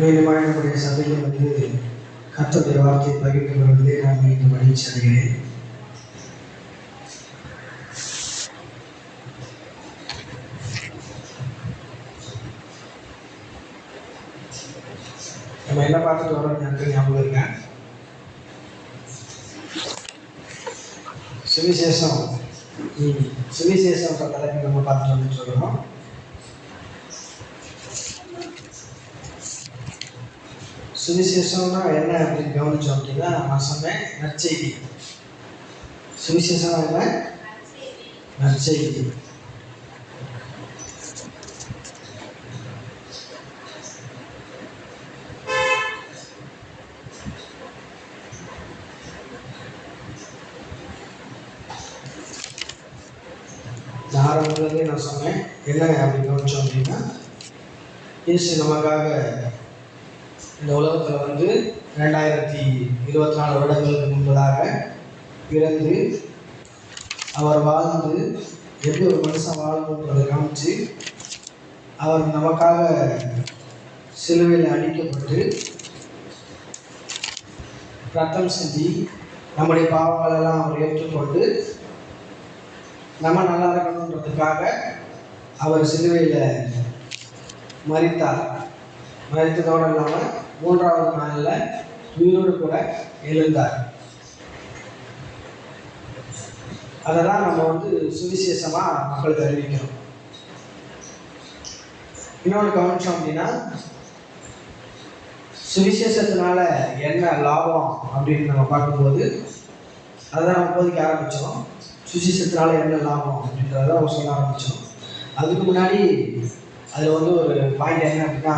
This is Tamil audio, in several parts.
மீண்டுமாக நம்முடைய சபையில் வந்து கர்த்தருடைய வார்த்தையை பகிர்ந்து கொள்வதிலே நான் மீண்டும் மகிழ்ச்சி அடைகிறேன். நம்ம என்ன பார்த்துட்டு வரோம் எனக்கு ஞாபகம் இருக்கா? சுவிசேஷம் சுவிசேஷம் தலைப்பு நம்ம பார்த்துட்டு வந்துட்டு இருக்கிறோம். சுவிசேஷம்னா என்ன அப்படின்னு கவனிச்சோம் அப்படின்னா நான் சொன்னேன் நற்செய்தி. சுவிசேஷம் என்ன? நற்செய்தி. ஆரம்பத்திலே நான் சொன்னேன் என்ன அப்படின்னு கவனிச்சோம் அப்படின்னா இயேசு நமக்காக இந்த உலகத்தில் வந்து 2024 வருடங்களுக்கு முன்பதாக பிறந்து அவர் வாழ்ந்து எப்படி ஒரு மனுஷன் வாழணுன்றதை காமிச்சு அவர் நமக்காக சிலுவையில் அடிக்கப்பட்டு ரத்தம் சிந்தி நம்முடைய பாவங்களெல்லாம் அவர் ஏற்றுக்கொண்டு நம்ம நல்லா இருக்கணுன்றதுக்காக அவர் சிலுவையில் மரித்தார். மரித்ததோடு இல்லாமல் 3ஆவது நாளில் உயிரோடு கூட எழுந்தார். அதை தான் நம்ம வந்து சுவிசேஷமாக மக்களுக்கு அறிவிக்கிறோம். இன்னொன்று கவனிச்சோம் அப்படின்னா சுவிசேஷத்தினால என்ன லாபம் அப்படின்னு நம்ம பார்க்கும்போது அதுதான் நம்ம இப்போதைக்கு ஆரம்பித்தோம். சுவிசேஷத்தினால என்ன லாபம் அப்படின்றத நம்ம சொல்ல ஆரம்பித்தோம். அதுக்கு முன்னாடி அதில் வந்து ஒரு பாயிண்ட் என்ன அப்படின்னா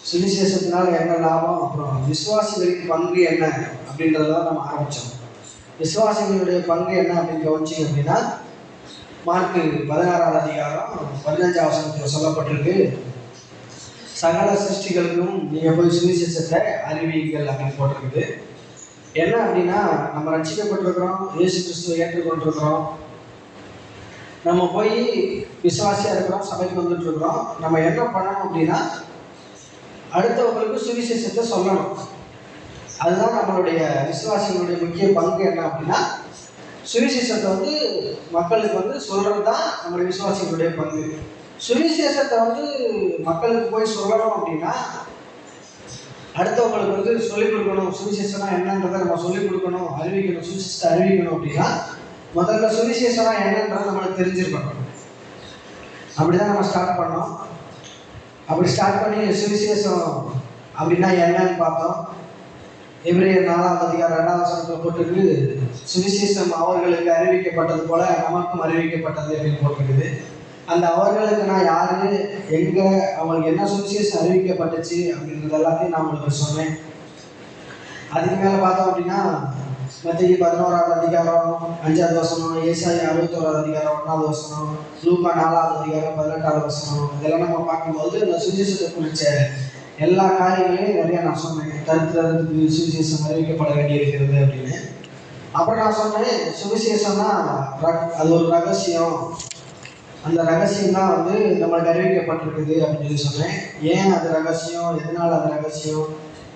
சுவிசேஷத்தினால என்ன லாபம், அப்புறம் விசுவாசிகளின் பங்கு என்ன அப்படின்றதான் நம்ம ஆரம்பித்தோம். விசுவாசிகளுடைய பங்கு என்ன அப்படின்னு கவனிச்சிங்க அப்படின்னா மார்க்கு 16ஆம் அதிகாரம் 15ஆம் வசனத்தில் சொல்லப்பட்டிருக்கு, சகல சிருஷ்டிகளுக்கும் நீங்கள் போய் சுவிசேஷத்தை அறிவியுங்கள் அப்படின்னு போட்டிருக்குது. என்ன அப்படின்னா நம்ம ரட்சிக்கப்பட்டிருக்கிறோம், இயேசு கிறிஸ்துவை ஏற்றுக்கொண்டிருக்கிறோம், நம்ம போய் விசுவாசியாக இருக்கிறோம், சபைக்கு வந்துட்டு இருக்கிறோம். நம்ம என்ன பண்ணணும் அப்படின்னா அடுத்தவங்களுக்கு சுவிசேஷத்தை சொல்லணும். அதுதான் நம்மளுடைய விசுவாசிகளுடைய முக்கிய பங்கு. என்ன அப்படின்னா சுவிசேஷத்தை வந்து மக்களுக்கு வந்து சொல்கிறது தான் நம்மளுடைய விசுவாசிகளுடைய பங்கு. சுவிசேஷத்தை வந்து மக்களுக்கு போய் சொல்லணும் அப்படின்னா அடுத்தவங்களுக்கு வந்து சொல்லிக் கொடுக்கணும். சுவிசேஷனா என்னன்றதை நம்ம சொல்லிக் கொடுக்கணும், அறிவிக்கணும். சுவிசேஷத்தை அறிவிக்கணும் அப்படின்னா முதல்ல சுவிசேஷனா என்னன்றதை நம்மளுக்கு தெரிஞ்சிருக்கணும். அப்படிதான் நம்ம ஸ்டார்ட் பண்ணோம். அப்படி ஸ்டார்ட் பண்ணி சுவிசேஷம் அப்படின்னா என்னன்னு பார்த்தோம். எபிரேயர் 4ஆம் அதிகாரம் 2ஆம் வசனத்தில் போட்டுருக்கு, சுவிசேஷம் அவர்களுக்கு அறிவிக்கப்பட்டது போல நமக்கும் அறிவிக்கப்பட்டது அப்படின்னு போட்டிருக்குது. அந்த அவர்களுக்கு நான் யாரு, எங்கே, அவங்களுக்கு என்ன சுவிசேஷம் அறிவிக்கப்பட்டுச்சு அப்படின்றது எல்லாத்தையும் நான் உங்களுக்கு சொன்னேன். அதுக்கு மேலே பார்த்தோம் அப்படின்னா மத்தேயு 11ஆம் அதிகாரம் 5ஆவது வசனம், ஏசாயா 61ஆவது அதிகாரம் 1ஆவது வசனம், லூக்கா 4ஆவது அதிகாரம் 18ஆவது வசனம், இதெல்லாம் நம்ம பார்க்கும்போது இந்த சுவிசேஷத்தை குறித்த எல்லா காரியங்களையும் நிறையா நான் சொன்னேன். தரித்திரத்துக்கு சுவிசேஷம் அறிவிக்கப்பட வேண்டியிருக்கிறது அப்படின்னு. அப்புறம் நான் சொன்னேன் சுவிசேஷம்னா அது ஒரு ரகசியம், அந்த ரகசியம் தான் வந்து நம்மளுக்கு அறிவிக்கப்பட்டிருக்குது அப்படின்னு சொன்னேன். ஏன் அது ரகசியம், எதனால் அது ரகசியம்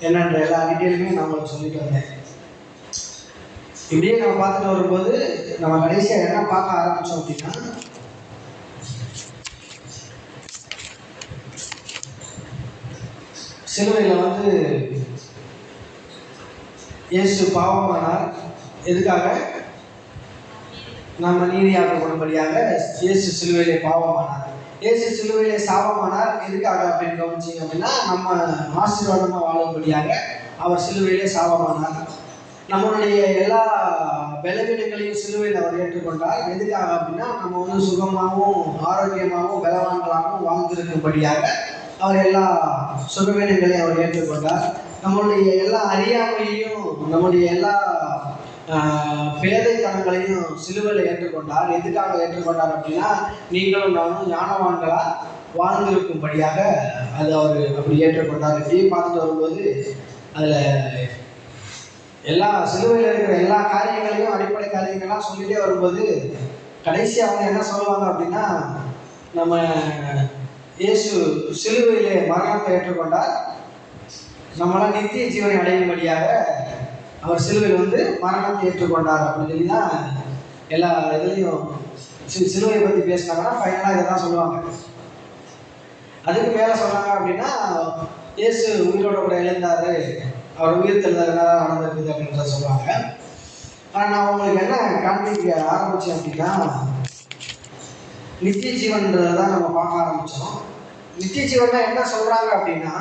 என்னன்ற எல்லா டீட்டெயிலுமே நான் உங்களுக்கு சொல்லிட்டு வந்தேன். இப்படியே நம்ம பார்த்துட்டு வரும்போது நம்ம கடைசியாக என்ன பார்க்க ஆரம்பித்தோம் அப்படின்னா சிலுவையில் வந்து இயேசு பாவமானார். எதுக்காக? நம்ம நீதியாக்கப்படும்படியாக இயேசு சிலுவையிலே பாவமானார். இயேசு சிலுவையிலே சாபமானார். எதுக்காக அப்படின்னு கவனிச்சிங்க அப்படின்னா நம்ம ஆசீர்வாதமாக வாழும்படியாக அவர் சிலுவையிலே சாபமானார். நம்மளுடைய எல்லா பலவீனங்களையும் சிலுவையில் அவர் ஏற்றுக்கொண்டார். எதுக்காக அப்படின்னா நம்ம வந்து சுகமாகவும் ஆரோக்கியமாகவும் பலவான்களாகவும் வாழ்ந்திருக்கும்படியாக அவர் எல்லா சுகவீனங்களையும் அவர் ஏற்றுக்கொண்டார். நம்மளுடைய எல்லா அறியாமையையும் நம்முடைய எல்லா பேதைத்தனங்களையும் சிலுவையில் ஏற்றுக்கொண்டார். எதுக்காக ஏற்றுக்கொண்டார் அப்படின்னா நீங்களும் நானும் ஞானவான்களா வாழ்ந்திருக்கும்படியாக அது அவர் அப்படி ஏற்றுக்கொண்டார். இப்படியே பார்த்துட்டு வரும்போது அதில் எல்லா சிலுவையில் இருக்கிற எல்லா காரியங்களையும் அடிப்படை காரியங்கள்லாம் சொல்லிகிட்டே வரும்போது கடைசி அவங்க என்ன சொல்லுவாங்க அப்படின்னா நம்ம இயேசு சிலுவையிலே மரணத்தை ஏற்றுக்கொண்டார், நம்மளாம் நித்திய ஜீவனை அடையும்படியாக அவர் சிலுவையில் வந்து மரணத்தை ஏற்றுக்கொண்டார் அப்படின்னு சொல்லி தான் எல்லா இதுலேயும் சிலுவையை பற்றி பேசினாங்கன்னா ஃபைனலாக இதை தான் சொல்லுவாங்க. அதுக்கு மேலே சொன்னாங்க அப்படின்னா இயேசு உயிரோட கூட எழுந்தார், அவர் உயிர் தெழுந்ததுனால நடந்திருக்குது அப்படின்றத சொல்லுவாங்க. ஆனால் நான் உங்களுக்கு என்ன காண்பிக்க ஆரம்பித்தேன் அப்படின்னா நித்திய ஜீவன்றதை தான் நம்ம பார்க்க ஆரம்பித்தோம். நித்திய ஜீவன் என்ன சொல்கிறாங்க அப்படின்னா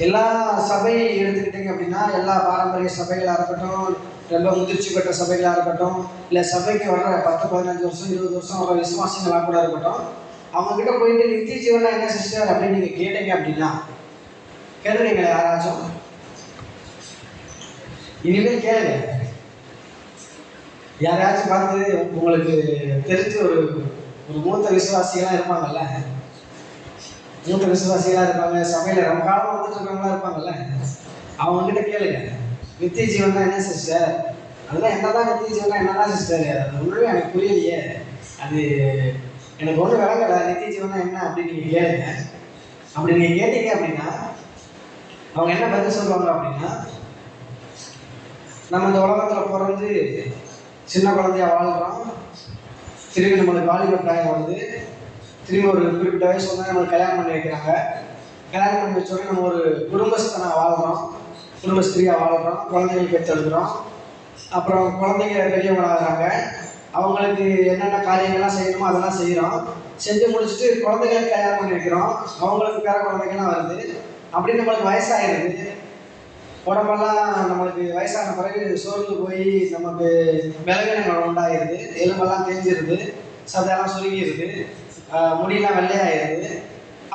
எல்லா சபையை எடுத்துக்கிட்டிங்க அப்படின்னா எல்லா பாரம்பரிய சபைகளாக இருக்கட்டும், ரொம்ப முதிர்ச்சி பெற்ற சபைகளாக இருக்கட்டும், இல்லை சபைக்கு வர 10, 15 வருஷம் 20 வருஷம் வர விசுவாசிகளாக கூட இருக்கட்டும், அவங்கக்கிட்ட போயிட்டு நித்திய ஜீவனா என்ன சிஸ்டர் அப்படின்னு நீங்கள் கேட்டீங்க அப்படின்னா கேட்டுறீங்களே யாராச்சும்? இனிமேல் கேளுங்க. யாரையாச்சும் பார்த்து உங்களுக்கு தெரிஞ்ச ஒரு மூத்த விசுவாசிகளாக இருப்பாங்கல்ல, மூத்த விசுவாசிகளாக இருப்பாங்க, சபையில் ரொம்ப காலம் வந்துட்டு இருக்கவங்களா இருப்பாங்கல்ல, அவங்ககிட்ட கேளுங்க நித்திய ஜீவன் தான் என்ன சிஸ்டர், அதெல்லாம் என்னதான் நித்திய ஜீவனா என்னதான் சிஸ்டர், அது ஒன்றுமே எனக்கு புரியலையே, அது எனக்கு ஒன்றும் விளங்கலை, நித்திய ஜீவனா என்ன அப்படின்னு நீங்கள் கேளுங்க. அப்படி நீங்கள் கேட்டீங்க அப்படின்னா அவங்க என்ன பதில் சொல்லுவாங்க அப்படின்னா நம்ம இந்த உலகத்தில் பிறந்து சின்ன குழந்தையா வாழ்கிறோம், திரும்பி நம்மளுக்கு வாலிப பிராயம் வருது, திரும்பி ஒரு குறிப்பிட்ட வயசு வந்து நம்மளுக்கு கல்யாணம் பண்ணி வைக்கிறாங்க, கல்யாணம் பண்ணி வச்சோடனே நம்ம ஒரு குடும்பஸ்தனாக வாழ்கிறோம், குடும்பஸ்திரியாக வாழ்கிறோம், குழந்தைகள் பெற்றெடுக்கிறோம், அப்புறம் குழந்தைங்க பெரியவங்களாகிறாங்க, அவங்களுக்கு என்னென்ன காரியங்கள்லாம் செய்யணுமோ அதெல்லாம் செய்கிறோம், செஞ்சு முடிச்சுட்டு குழந்தைகளுக்கு கல்யாணம் பண்ணி வைக்கிறோம், அவங்களுக்கு பேர குழந்தைகள்லாம் வருது, அப்படி நம்மளுக்கு வயசாகிடுது, உடம்பெல்லாம் நம்மளுக்கு வயசான பிறகு சோர்ந்து போய் நமக்கு விலகினங்கள் உண்டாகிடுது, எலும்பெல்லாம் தேஞ்சிருது, சதையெல்லாம் சுருங்கிடுது, முடியெல்லாம் வெள்ளையாகிடுது,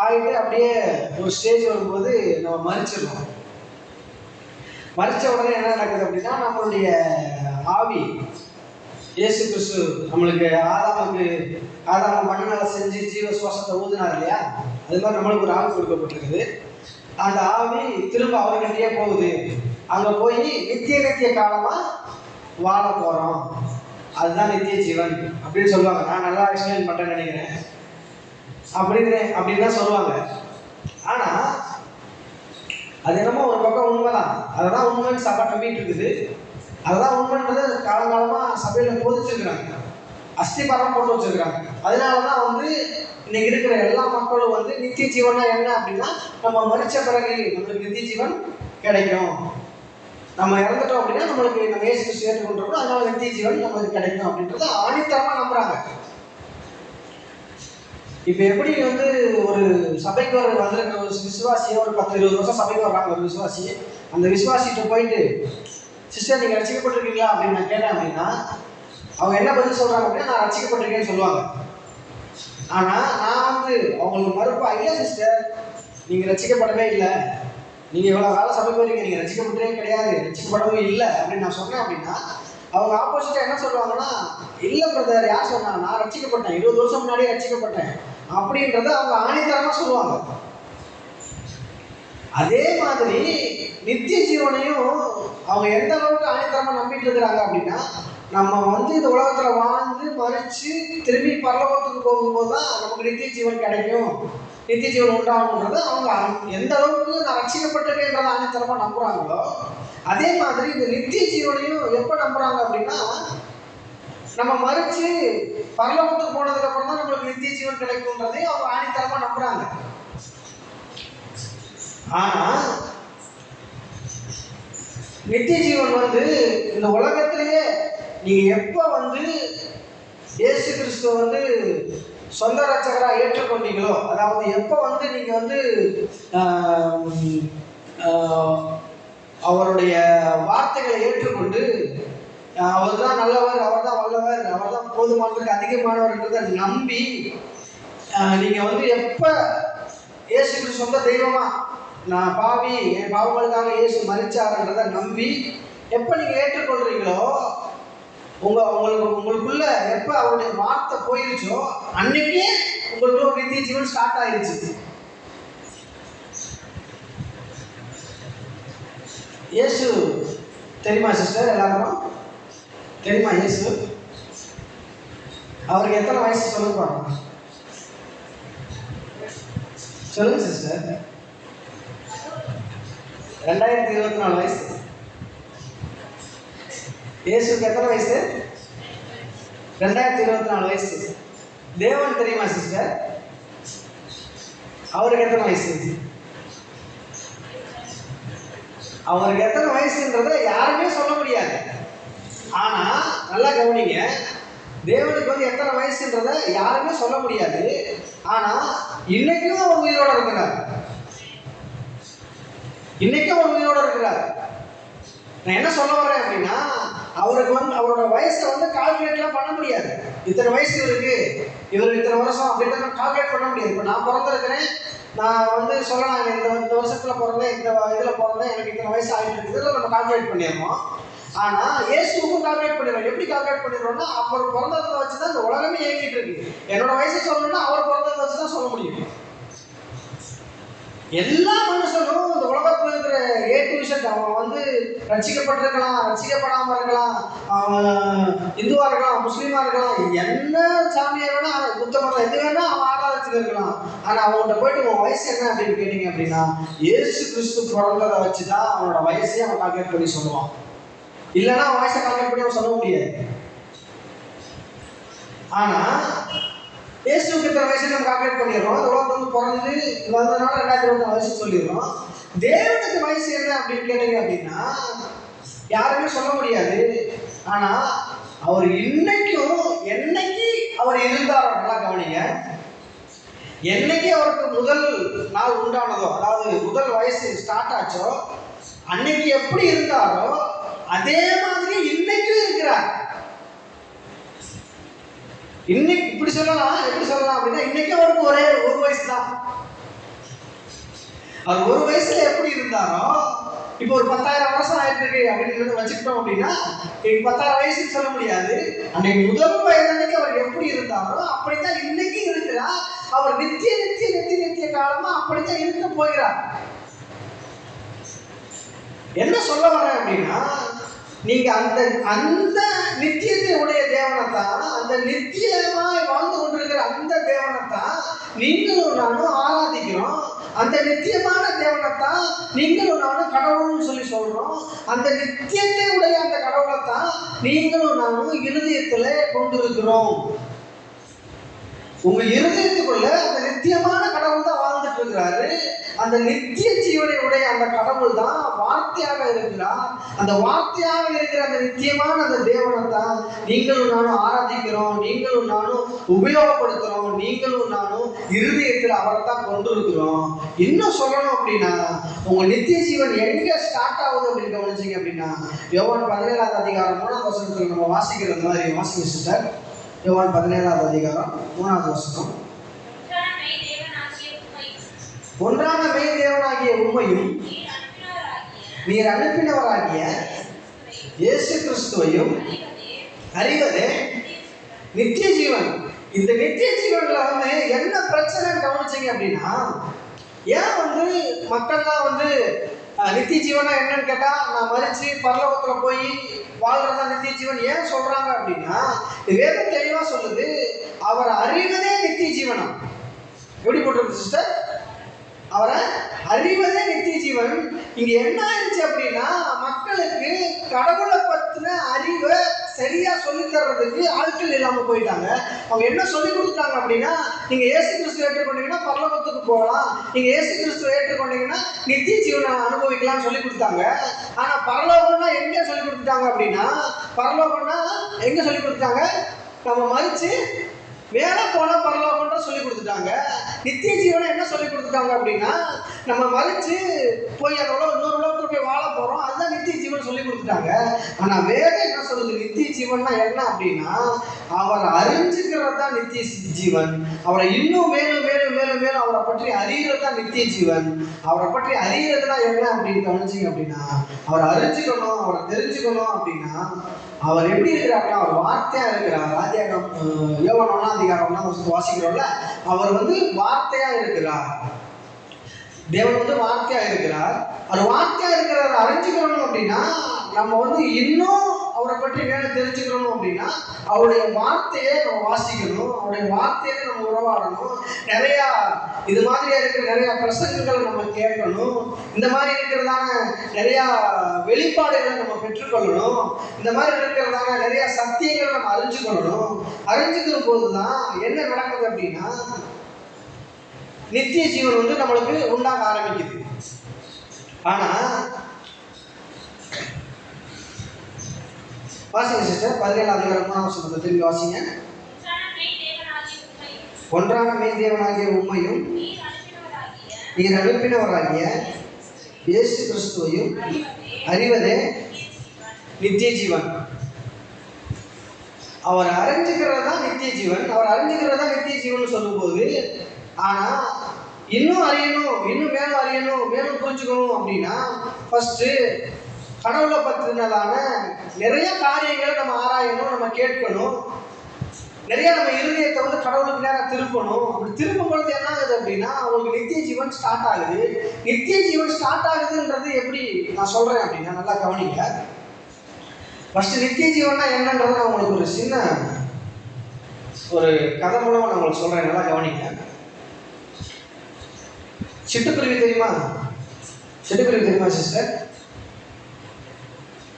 ஆகிட்டு அப்படியே ஒரு ஸ்டேஜ் வரும்போது நம்ம மறிச்சிடுறோம். மறித்த உடனே என்ன நடக்குது அப்படின்னா நம்மளுடைய ஆவி இயேசு கிறிஸ்து நம்மளுக்கு ஆதாம மண்ணால் செஞ்சு ஜீவ சுவாசத்தை ஊதினார் இல்லையா, அது மாதிரி நம்மளுக்கு ஒரு ஆவி கொடுக்கப்பட்டிருக்குது. அந்த ஆவி திரும்ப அவர்கிட்டயே போகுது, அங்கே போய் நித்திய காலமாக வாழ போகிறோம், அதுதான் நித்திய ஜீவன் அப்படின்னு சொல்லுவாங்க. நான் நல்லா எக்ஸ்பிளைன் பண்ணுறேன்னு நினைக்கிறேன். அப்படின்னு தான் சொல்லுவாங்க. ஆனால் அது என்னமோ ஒரு பக்கம் உண்மைதான், அதுதான் உண்மைன்னு சபை நம்பிட்டு இருக்குது, அதுதான் உண்மைன்றது காலங்காலமாக சபையில் போதிச்சிருக்கிறாங்க, அஸ்திபாரம் போட்டு வச்சிருக்கிறாங்க. அதனால தான் வந்து இன்னைக்கு இருக்கிற எல்லா மக்களும் வந்து நித்திய ஜீவனா என்ன அப்படின்னா நம்ம மறிச்ச பிறகு நம்மளுக்கு நித்திய ஜீவன் கிடைக்கும், நம்ம இறந்துட்டோம் அப்படின்னா நம்மளுக்கு நம்ம இயேசு கிறிஸ்து ஏற்றுக்கொண்டிருக்கோம், அதனால நித்திய ஜீவன் நம்மளுக்கு கிடைக்கும் அப்படின்றத ஆணித்தரமாக நம்புறாங்க. இப்போ எப்படி வந்து ஒரு சபைக்கு வந்திருக்கிற ஒரு விசுவாசியை ஒரு 10-20 வருஷம் சபைக்கு வர்றாங்க ஒரு விசுவாசி, அந்த விசுவாசிகிட்ட போயிட்டு சிஸ்டர் நீங்கள் ரசிக்கப்பட்டிருக்கீங்களா அப்படின்னு நான் கேட்டேன் அப்படின்னா அவங்க என்ன பதில் சொல்கிறாங்க அப்படின்னா நான் ரசிக்கப்பட்டிருக்கேன்னு சொல்லுவாங்க. ஆனால் நான் வந்து அவங்களுக்கு மறுப்பு, ஐயா சிஸ்டர் நீங்கள் ரசிக்கப்படவே இல்லை, நீங்கள் இவ்வளோ காலம் சபைக்கு வரீங்க, நீங்கள் ரசிக்கப்பட்டே கிடையாது, ரசிக்கப்படவே இல்லை அப்படின்னு நான் சொன்னேன் அப்படின்னா அவங்க ஆப்போசிட்டாக என்ன சொல்லுவாங்கன்னா இல்லை பிரதர் யார் சொன்னாங்க, நான் ரசிக்கப்பட்டேன், 20 வருஷம் முன்னாடியே ரசிக்கப்பட்டேன் அப்படின்றத அவங்க ஆணித்தரமாக சொல்லுவாங்க. அதே மாதிரி நித்திய ஜீவனையும் அவங்க எந்த அளவுக்கு ஆணித்தரமாக நம்பிட்டு இருக்கிறாங்க அப்படின்னா நம்ம வந்து இந்த உலகத்தில் வாழ்ந்து மறித்து திரும்பி பரலோகத்துக்கு போகும்போது தான் நமக்கு நித்திய ஜீவன் கிடைக்கும், நித்திய ஜீவன் உண்டாகுன்றது அவங்க எந்த அளவுக்கு நான் ரட்சிக்கப்பட்டிருக்கேன்றதை ஆணித்தரமாக நம்புகிறாங்களோ அதே மாதிரி இந்த நித்திய ஜீவனையும் எப்போ நம்புகிறாங்க அப்படின்னா நம்ம மறித்து பரலோகத்துக்கு போனதுக்கு அப்புறம் தான் நம்மளுக்கு நித்திய ஜீவன் கிடைக்கும்ன்றதையும் அவங்க ஆணித்தரமாக நம்புகிறாங்க. ஆனால் நித்திய ஜீவன் வந்து இந்த உலகத்திலேயே நீங்க எப்ப வந்து இயேசு கிறிஸ்துவ வந்து சொந்த ரட்சகராக ஏற்றுக்கொண்டீங்களோ, அதாவது எப்போ வந்து நீங்க வந்து அவருடைய வார்த்தைகளை ஏற்றுக்கொண்டு அவர் தான் நல்லவர், அவர் தான் வல்லவர், அவர் தான் போதுமானதுக்கு அதிகமானவர்ன்றதை நம்பி நீங்க வந்து எப்ப இயேசு கிறிஸ்து சொந்த தெய்வமா நான் பாவி என் பாவங்களுக்காக இயேசு மரிச்சாருன்றதை நம்பி எப்ப நீங்க ஏற்றுக்கொள்றீங்களோ உங்களுக்குள்ள எப்ப அவருடைய வார்த்தை போயிருச்சோ அன்னைக்கே உங்களுக்குள்ள ஒரு நித்திய ஜீவன் ஸ்டார்ட் ஆயிருச்சு. இயேசு தெரியுமா சிஸ்டர்? எல்லாருக்கும் தெரியுமா இயேசு? அவருக்கு எத்தனை வயசு சொல்லுங்க பாருங்க, சொல்லுங்க சிஸ்டர். 2024 வயசு. இயேசுக்கு எத்தனை வயசு? 2024 வயசு. தேவன் தெரியுமா சிஸ்டர்? அவருக்கு எத்தனை வயசு? அவருக்கு எத்தனை வயசுன்றத யாருமே சொல்ல முடியாது. ஆனா நல்லா கவனிங்க, தேவனுக்கு வந்து எத்தனை வயசுன்றத யாருமே சொல்ல முடியாது. ஆனா இன்னைக்கும் அவர் உயிரோட இருக்கிறார். இன்னைக்கும் அவர் உயிரோட இருக்கிறார். நான் என்ன சொல்ல வரேன் அப்படின்னா, அவருக்கு வந்து அவரோட வயசை வந்து கால்குலேட்லாம் பண்ண முடியாது. இத்தனை வயசு இருக்கு, இவருக்கு இத்தனை வருஷம் அப்படின்றத கால்குலேட் பண்ண முடியாது. இப்போ நான் பிறந்திருக்கிறேன், நான் வந்து சொல்லலாம் இந்த வருஷத்துல பிறந்தேன், இந்த இதில் பிறந்தேன், எனக்கு இத்தனை வயசு ஆகிட்டு இருக்குது, நம்ம கால்குலேட் பண்ணிடுறோம். ஆனால் இயேசுக்கும் கால்குலேட் பண்ணிடுறோம். எப்படி கால்குலேட் பண்ணிடுறோம்னா, அவர் பிறந்ததை வச்சு தான் இந்த உலகமே இயங்கிட்டு இருக்கு. என்னோட வயசை சொல்லணும்னா அவர் பிறந்ததை வச்சு தான் சொல்ல முடியும். எல்லா மனுஷனும் இந்த உலகத்தில் இருக்கிற A to Z அவன் வந்து ரட்சிக்கப்பட்டிருக்கலாம், ரட்சிக்கப்படாமல் இருக்கலாம், இந்துவா இருக்கலாம், முஸ்லீமா இருக்கலாம், என்ன சாமியை வேணா, புத்தகம் எது வேணா அவன் ஆராதிச்சுட்டு இருக்கலாம். ஆனால் அவங்கள்ட்ட போயிட்டு உன் வயசு என்ன அப்படின்னு கேட்டீங்க அப்படின்னா, இயேசு கிறிஸ்து பிறந்ததை வச்சு தான் அவனோட வயசையே அவன் கால்குலேட் பண்ணி சொல்லுவான். இல்லைன்னா அவன் வயசை கால்குலேட் பண்ணி அவன் சொல்ல முடியாது. ஆனால் இயேசுக்கு இத்தனை வயசு நம்ம கால்குலேட் பண்ணிடுறோம். உலகத்தை வந்து பிறந்து வந்ததுனால 2024 வயசு சொல்லிடுறோம். தேவனுக்கு வயசு என்ன அப்படின்னு கேட்டீங்க அப்படின்னா யாருமே சொல்ல முடியாது. ஆனா அவர் இன்னைக்கும் என்னைக்கு அவர் இருந்தாரோ, நல்லா கவனிங்க, என்னைக்கு அவருக்கு முதல் நாள் உண்டானதோ, அதாவது முதல் வயசு ஸ்டார்ட் ஆச்சோ, அன்னைக்கு எப்படி இருந்தாரோ அதே மாதிரி இன்னைக்கும் இருக்கிறார். இன்னைக்கு இப்படி சொல்லலாம், எப்படி சொல்லலாம் அப்படின்னா, இன்னைக்கு அவருக்கு ஒரே ஒரு வயசு தான். அவர் ஒரு வயசுல எப்படி இருந்தாரோ, இப்போ ஒரு 10,000 வருஷம் ஆயிருக்கு அப்படின்னு வச்சுக்கிட்டோம் அப்படின்னா, 10,000 வயசுன்னு சொல்ல முடியாது. அன்னைக்கு முதல் வயது அன்னைக்கு அவர் எப்படி இருந்தாரோ அப்படித்தான் இன்னைக்கு இருக்கிறார். அவர் நித்திய நித்திய நித்திய நித்திய காலமா அப்படித்தான் இருக்க போகிறார். என்ன சொல்ல வரேன் அப்படின்னா, நீங்க அந்த அந்த நித்தியத்தை உடைய தேவனைத்தான், அந்த நித்தியமாய் வாழ்ந்து கொண்டிருக்கிற அந்த தேவனைத்தான் நீங்களும் நானும் ஆராதிக்கிறோம். அந்த நித்தியமான தேவனைத்தான் நீங்களும் நானும் கடவுள்னு சொல்லி சொல்றோம். அந்த நித்தியத்தை உடைய அந்த கடவுளைத்தான் நீங்களும் நானும் இருதயத்துல கொண்டிருக்கிறோம். உங்க இருதயத்துக்குள்ள அந்த நித்தியமான கடவுள் தான் வாழ்ந்துட்டு இருக்கிறாரு. அந்த நித்திய ஜீவனை உடைய அந்த கடவுள் தான் வார்த்தையாக இருக்கிறார். அந்த வார்த்தையாக இருக்கிற அந்த நித்தியமான அந்த தேவனை தான் நீங்களும் நானும் ஆராதிக்கிறோம், நீங்களும் நானும் உபயோகப்படுத்துறோம், நீங்களும் நானும் இருதயத்தில் அவரை தான் கொண்டு இருக்கிறோம். இன்னும் சொல்லணும் அப்படின்னா, உங்க நித்திய ஜீவன் எங்க ஸ்டார்ட் ஆகுது அப்படின்னு கவனிச்சிங்க அப்படின்னா, யோவான் 17ஆம் அதிகாரம் 3ஆம் வசனத்தில் நம்ம வாசிக்கிறது மாதிரி வாசிங்க சிஸ்டர். யோவான் 17ஆம் அதிகாரம் 3ஆம் வசனம். ஒன்றான மெய் தேவனாகிய உம்மையும் நீர் அனுப்பினவராகிய இயேசு கிறிஸ்துவையும் அறிவதே நித்திய ஜீவன். இந்த நித்திய ஜீவன்ல வந்து என்ன பிரச்சனை கவனிச்சிங்க அப்படின்னா, ஏன் வந்து மக்கள்லாம் வந்து நித்திய ஜீவனா என்னன்னு கேட்டா, நான் மறிச்சு பரலோகத்துல போய் வாழ்றதா நித்திய ஜீவன் ஏன் சொல்றாங்க அப்படின்னா, வேதம் தெளிவா சொல்லுது, அவர் அறிவதே நித்திய ஜீவனம். எப்படி போட்டிருக்கு சிஸ்டர்? அவரை அறிவதே நித்திய ஜீவன். இங்க என்ன ஆயிடுச்சு அப்படின்னா, மக்களுக்கு கடவுளை பத்தின அறிவை சரியா சொல்லி தர்றதுக்கு ஆட்கள் இல்லாம போயிட்டாங்க. அவங்க என்ன சொல்லி கொடுத்தாங்க அப்படின்னா, நீங்க இயேசு கிறிஸ்துவை ஏற்றுக்கொண்டீங்கன்னா பரலோகத்துக்கு போகலாம், நீங்க இயேசு கிறிஸ்துவை ஏற்றுக்கொண்டீங்கன்னா நித்திய ஜீவனை அனுபவிக்கலாம்னு சொல்லி கொடுத்தாங்க. ஆனா பரலோகம்னா எங்க சொல்லி கொடுத்துட்டாங்க அப்படின்னா, பரலோகம்னா எங்க சொல்லி கொடுத்தாங்க, நம்ம மறிச்சு மேலே போனால் பரலோகம்ன்ற சொல்லி கொடுத்துட்டாங்க. நித்திய ஜீவனை என்ன சொல்லி கொடுத்துட்டாங்க அப்படின்னா, நம்ம மறிச்சு போய் அந்த இன்னொரு உலகத்தில் போய் வாழ போகிறோம், அதுதான் நித்திய ஜீவன் சொல்லி கொடுத்துட்டாங்க. ஆனால் வேதம் என்ன சொல்லுது, நித்திய ஜீவன்னா என்ன அப்படின்னா, அவரை அறிஞ்சுக்கிறது தான் நித்திய ஜீவன். அவரை இன்னும் மேலும் மேலும் மேலும் மேலும் அவரை பற்றி அறிகிறது தான் நித்திய ஜீவன். அவரை பற்றி அறிகிறதுனா என்ன அப்படின்னு கவனிச்சிங்க அப்படின்னா, அவரை அறிஞ்சுக்கணும், அவரை தெரிஞ்சுக்கணும் அப்படின்னா, அவர் எப்படி இருக்கிறாருன்னா, அவர் வார்த்தையா இருக்கிறார். ஆதியாகமம் யோவான் 1ஆம் அதிகாரம் 1ஆம் வசனத்தை வாசிக்கிறோம்ல, அவர் வந்து வார்த்தையா இருக்கிறார். தேவன் வந்து வார்த்தையா இருக்கிறார். அவர் வார்த்தையா இருக்கிறார் அறிஞ்சுக்கணும் அப்படின்னா, நம்ம வந்து இன்னும் அவரை பற்றி மேலே தெரிஞ்சுக்கணும் அப்படின்னா அவருடைய வார்த்தையை நம்ம வாசிக்கணும், அவருடைய வார்த்தையில நம்ம உறவாடணும், நிறையா இது மாதிரியா இருக்கிற நிறைய பிரசங்கங்களை நம்ம கேட்கணும், இந்த மாதிரி இருக்கிறதான நிறையா வெளிப்பாடுகளை நம்ம பெற்றுக்கொள்ளணும், இந்த மாதிரி இருக்கிறதான நிறைய சத்தியங்களை நம்ம அறிஞ்சுக்கொள்ளணும். அறிஞ்சுக்கிற போதுதான் என்ன நடக்குது அப்படின்னா நித்திய ஜீவன் வந்து நம்மளுக்கு உண்டாக ஆரம்பிக்குது. ஆனா வாசிங்க சிஸ்டர், 17 அதிகாரம் 3 வசனத்தை திரும்பி வாசிங்க. ஒன்றான மெய் தேவனாகிய உம்மையும் நீர் அனுப்பினவராகிய இயேசு கிறிஸ்துவையும் அறிவதே நித்திய ஜீவன். அவர் அறிஞ்சுக்கிறது தான் நித்திய ஜீவன். அவர் அறிஞ்சுக்கிறது தான் நித்திய ஜீவன் சொல்லும்போது, ஆனா இன்னும் அறியணும், இன்னும் மேலும் அறியணும், மேலும் புரிஞ்சுக்கணும் அப்படின்னா ஃபர்ஸ்ட் கடவுளை பற்றினதான நிறைய காரியங்களை நம்ம ஆராயணும், நம்ம கேட்கணும், நிறைய நம்ம இருதயத்தை வந்து கடவுளுக்கு நேரம் திருப்பணும். அப்படி திருப்பும் பொழுது என்ன ஆகுது அப்படின்னா அவங்களுக்கு நித்திய ஜீவன் ஸ்டார்ட் ஆகுது. நித்திய ஜீவன் ஸ்டார்ட் ஆகுதுன்றது எப்படி நான் சொல்றேன் அப்படின்னா நல்லா கவனிங்க. ஃபர்ஸ்ட் நித்திய ஜீவன்னா என்னன்றது நான் உங்களுக்கு ஒரு சின்ன ஒரு கதை மூலமா நான் உங்களுக்கு சொல்றேன், நல்லா கவனிங்க. சிட்டுக்குருவி தெரியுமா? சிட்டுக்குருவி தெரியுமா சிஸ்டர்?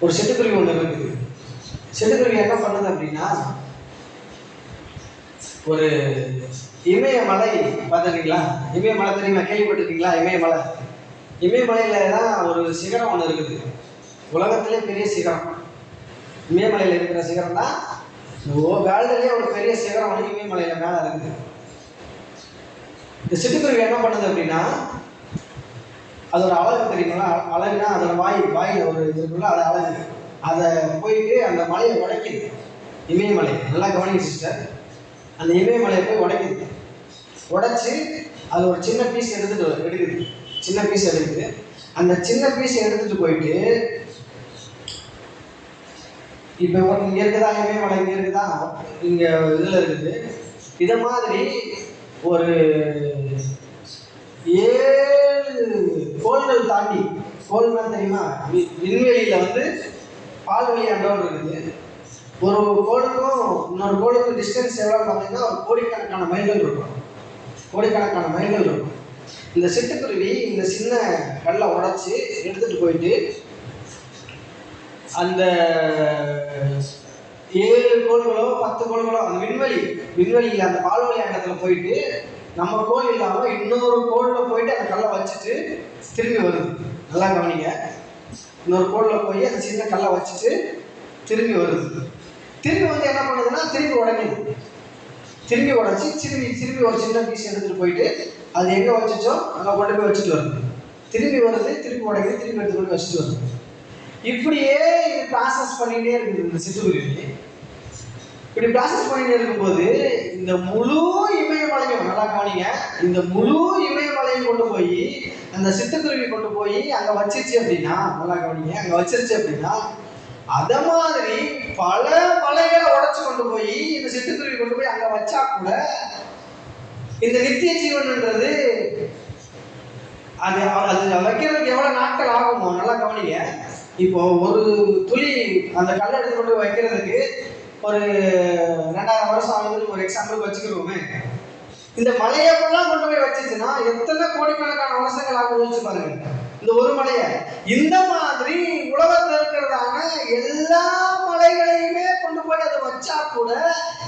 ஒரு சிட்டுக்குருவி ஒன்று இருக்குது. சிட்டுக்குருவி என்ன பண்ணுது அப்படின்னா ஒரு இமயமலை பார்த்துருக்கீங்களா? இமயமலை தெரியுமா? கேள்விப்பட்டிருக்கீங்களா? இமயமலையில தான் ஒரு சிகரம் ஒன்று இருக்குது, உலகத்திலே பெரிய சிகரம். இமயமலையில் இருக்கிற சிகரம் தான் வேர்ல்டுலேயே ஒரு பெரிய சிகரம் வந்து இமயமலையில மேலே இருக்குது. இந்த சிட்டுக்குருவி என்ன பண்ணுது அப்படின்னா அதோட அழகு தெரியுங்களா? அழகுனா அதோட வாயில் ஒரு இது இருக்குல்ல, அது அழகு. அதை போயிட்டு அந்த மலையை உடைக்குது. இமயமலை நல்லா கவனிங்க சிஸ்டர், அந்த இமயமலையை போய் உடைக்குது. உடைச்சி அது ஒரு சின்ன பீஸ் எடுக்குது. சின்ன பீஸ் எடுக்குது. அந்த சின்ன பீஸ் எடுத்துட்டு போயிட்டு இப்போ இங்கே இருக்குதா இமயமலை, இங்கே இருக்குதா, இங்கே இதில் இருக்குது. இதை மாதிரி ஒரு 7 கோள்கள் தாண்டி, கோள்கள் தெரியுமா? விண்வெளியில் வந்து பால்வெளி அண்டோடு இருக்குது. ஒரு கோளுக்கும் இன்னொரு கோளுக்கும் டிஸ்டன்ஸ் எவ்வளோ பார்த்தீங்கன்னா ஒரு கோடிக்கணக்கான மைல்கள் இருக்கும். இந்த சிட்டுக்குருவி இந்த சின்ன கல்லை உடைச்சி எடுத்துகிட்டு போயிட்டு அந்த 7 கோள்களோ 10 கோள்களோ அந்த விண்வெளியில் அந்த பால்வெளி அண்டத்தில் போயிட்டு நம்ம கோள் இல்லாமல் இன்னொரு கோளில் போயிட்டு அந்த கல்லை வச்சுட்டு திரும்பி வருது. நல்லா கவனிங்க. இன்னொரு கோளில் போய் அந்த சின்ன கல்லை வச்சுட்டு திரும்பி வருது. திரும்பி வந்து என்ன பண்ணுதுன்னா திரும்பி உடைக்குது. திரும்பி உடைச்சி திரும்பி ஒரு சின்ன பீஸ் எடுத்துகிட்டு போயிட்டு அது எங்கே வச்சுச்சோ அங்கே கொண்டு போய் வச்சுட்டு வருது. திரும்பி வருது, திரும்பி உடைக்குது, திரும்பி எடுத்து கொண்டு வச்சுட்டு வருது. இப்படியே இது ப்ராசஸ் பண்ணிகிட்டே இருக்குது இந்த சிட்டுக்குருவி. இப்படி ப்ராசஸ் பண்ணிட்டு இருக்கும்போது இந்த முழு இமயமலையும் நல்லா கவனிங்க, இந்த முழு இமயமலையும் கொண்டு போய் அந்த சிட்டுக்குருவி கொண்டு போய் அங்கே வச்சிருச்சு அப்படின்னா, நல்லா கவனிங்க, அங்கே வச்சிருச்சு அப்படின்னா அத மாதிரி பல மலைகளை உடைச்சு கொண்டு போய் இந்த சிட்டுக்குருவி கொண்டு போய் அங்கே வச்சா கூட இந்த நித்திய ஜீவன்ன்றது அது வைக்கிறதுக்கு எவ்வளோ நாட்கள் ஆகுமோ நல்லா கவனிங்க. இப்போ ஒரு துளி அந்த கல்லை எடுத்து கொண்டு போய் வைக்கிறதுக்கு ஒரு 2000 வருஷம் ஆகுதுன்னு ஒரு எக்ஸாம்பிளுக்கு வச்சுக்கிறோமே. இந்த மலையெல்லாம் கொண்டு போய் வச்சுச்சுன்னா எத்தனை கோடிக்கணக்கான வருஷங்கள் ஆகும் யோசிச்சு பாருங்க இந்த ஒரு மலையை. இந்த மாதிரி உலகத்தில் இருக்கிறதான எல்லா மலைகளையுமே கொண்டு போய் அதை வச்சா கூட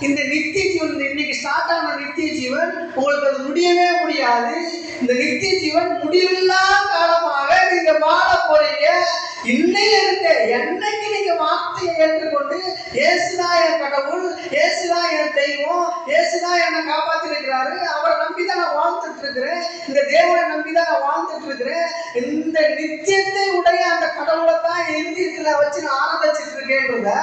இந்த நித்திய ஜீவன் இன்னைக்கு ஸ்டார்ட் ஆன நித்திய ஜீவன் உங்களுக்கு அது முடியவே முடியாது. இந்த நித்திய ஜீவன் முடிவில்லா காலமாக நீங்க வாழ போறீங்க. இன்னையிலிருந்து என்னைக்கு நீங்க வார்த்தையை ஏற்றுக்கொண்டு இயேசுதான் என் கடவுள், இயேசுதான் என் தெய்வம், இயேசுதான் என்னை காப்பாத்திருக்கிறாரு, அவரை நம்பிதான் நான் வாழ்ந்துட்டு இருக்கிறேன், இந்த தேவனை நம்பிதான் நான் வாழ்ந்துட்டு இருக்கிறேன், இந்த நித்தியத்தை உடைய அந்த கடவுளை தான் இருதயத்துல வச்சு நான் ஆராதிச்சிட்டு இருக்கேன்றத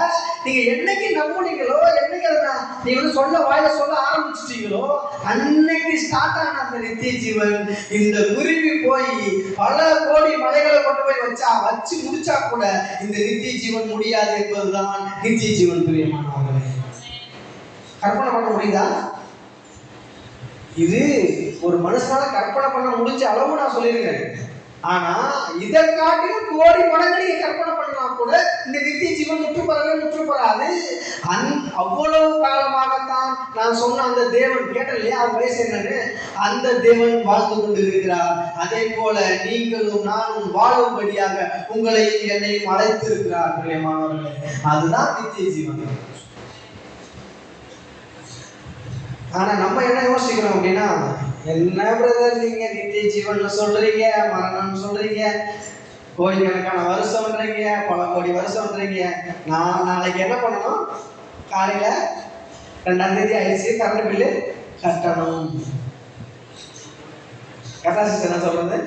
நீங்க என்னைக்கு நம்புனீங்களோ, என்னைக்கு அதை நீங்க வந்து சொல்ல வாயில சொல்ல ஆரம்பிச்சிட்டீங்களோ அன்னைக்கு ஸ்டார்ட் ஆன அந்த நித்திய ஜீவன் இந்த குருவி போய் பல கோடி மலைகளை கொண்டு போய் வச்சு முடிச்சா கூட இந்த நித்திய ஜீவன் முடியாது என்பதுதான் நித்திய ஜீவன். பிரியமானவர்களே, கற்பனை பண்ண முடியுதா? இது ஒரு மனுஷனால கற்பனை பண்ண முடிஞ்ச அளவு நான் சொல்லியிருக்கேன். ஆனா இதை காட்டிலும் கோடி மடங்கு நீங்க கற்பனை பண்ணலாம். கூட இந்த நித்திய ஜீவன் முற்று பெறாது. அவ்வளவு காலமாகத்தான் நான் சொன்ன அந்த தேவன் கேட்ட இல்லையா, அவர் வயசு என்னன்னு, அந்த தேவன் வாழ்ந்து கொண்டிருக்கிறார். அதே போல நீங்களும் நானும் வாழும்படியாக உங்களையும் என்னையும் அழைத்திருக்கிறார் பிரியமானவர்களே. அதுதான் நித்திய ஜீவன். ஆனா நம்ம என்ன யோசிக்கிறோம் அப்படின்னா, என்ன பிரதர் நீங்க நித்திய ஜீவன் சொல்றீங்க, மரணம் சொல்றீங்க, கோடிக்கணக்கான வருஷம்ன்றீங்க, பல கோடி வருஷம்ன்றீங்க. நான் நாளைக்கு என்ன பண்ணணும்? காலையில 2ஆம் தேதி ஆயிடுச்சு, கரண்ட் பில்லு கட்டணும். கரெக்டா சிஸ்டர் நான் சொல்றது?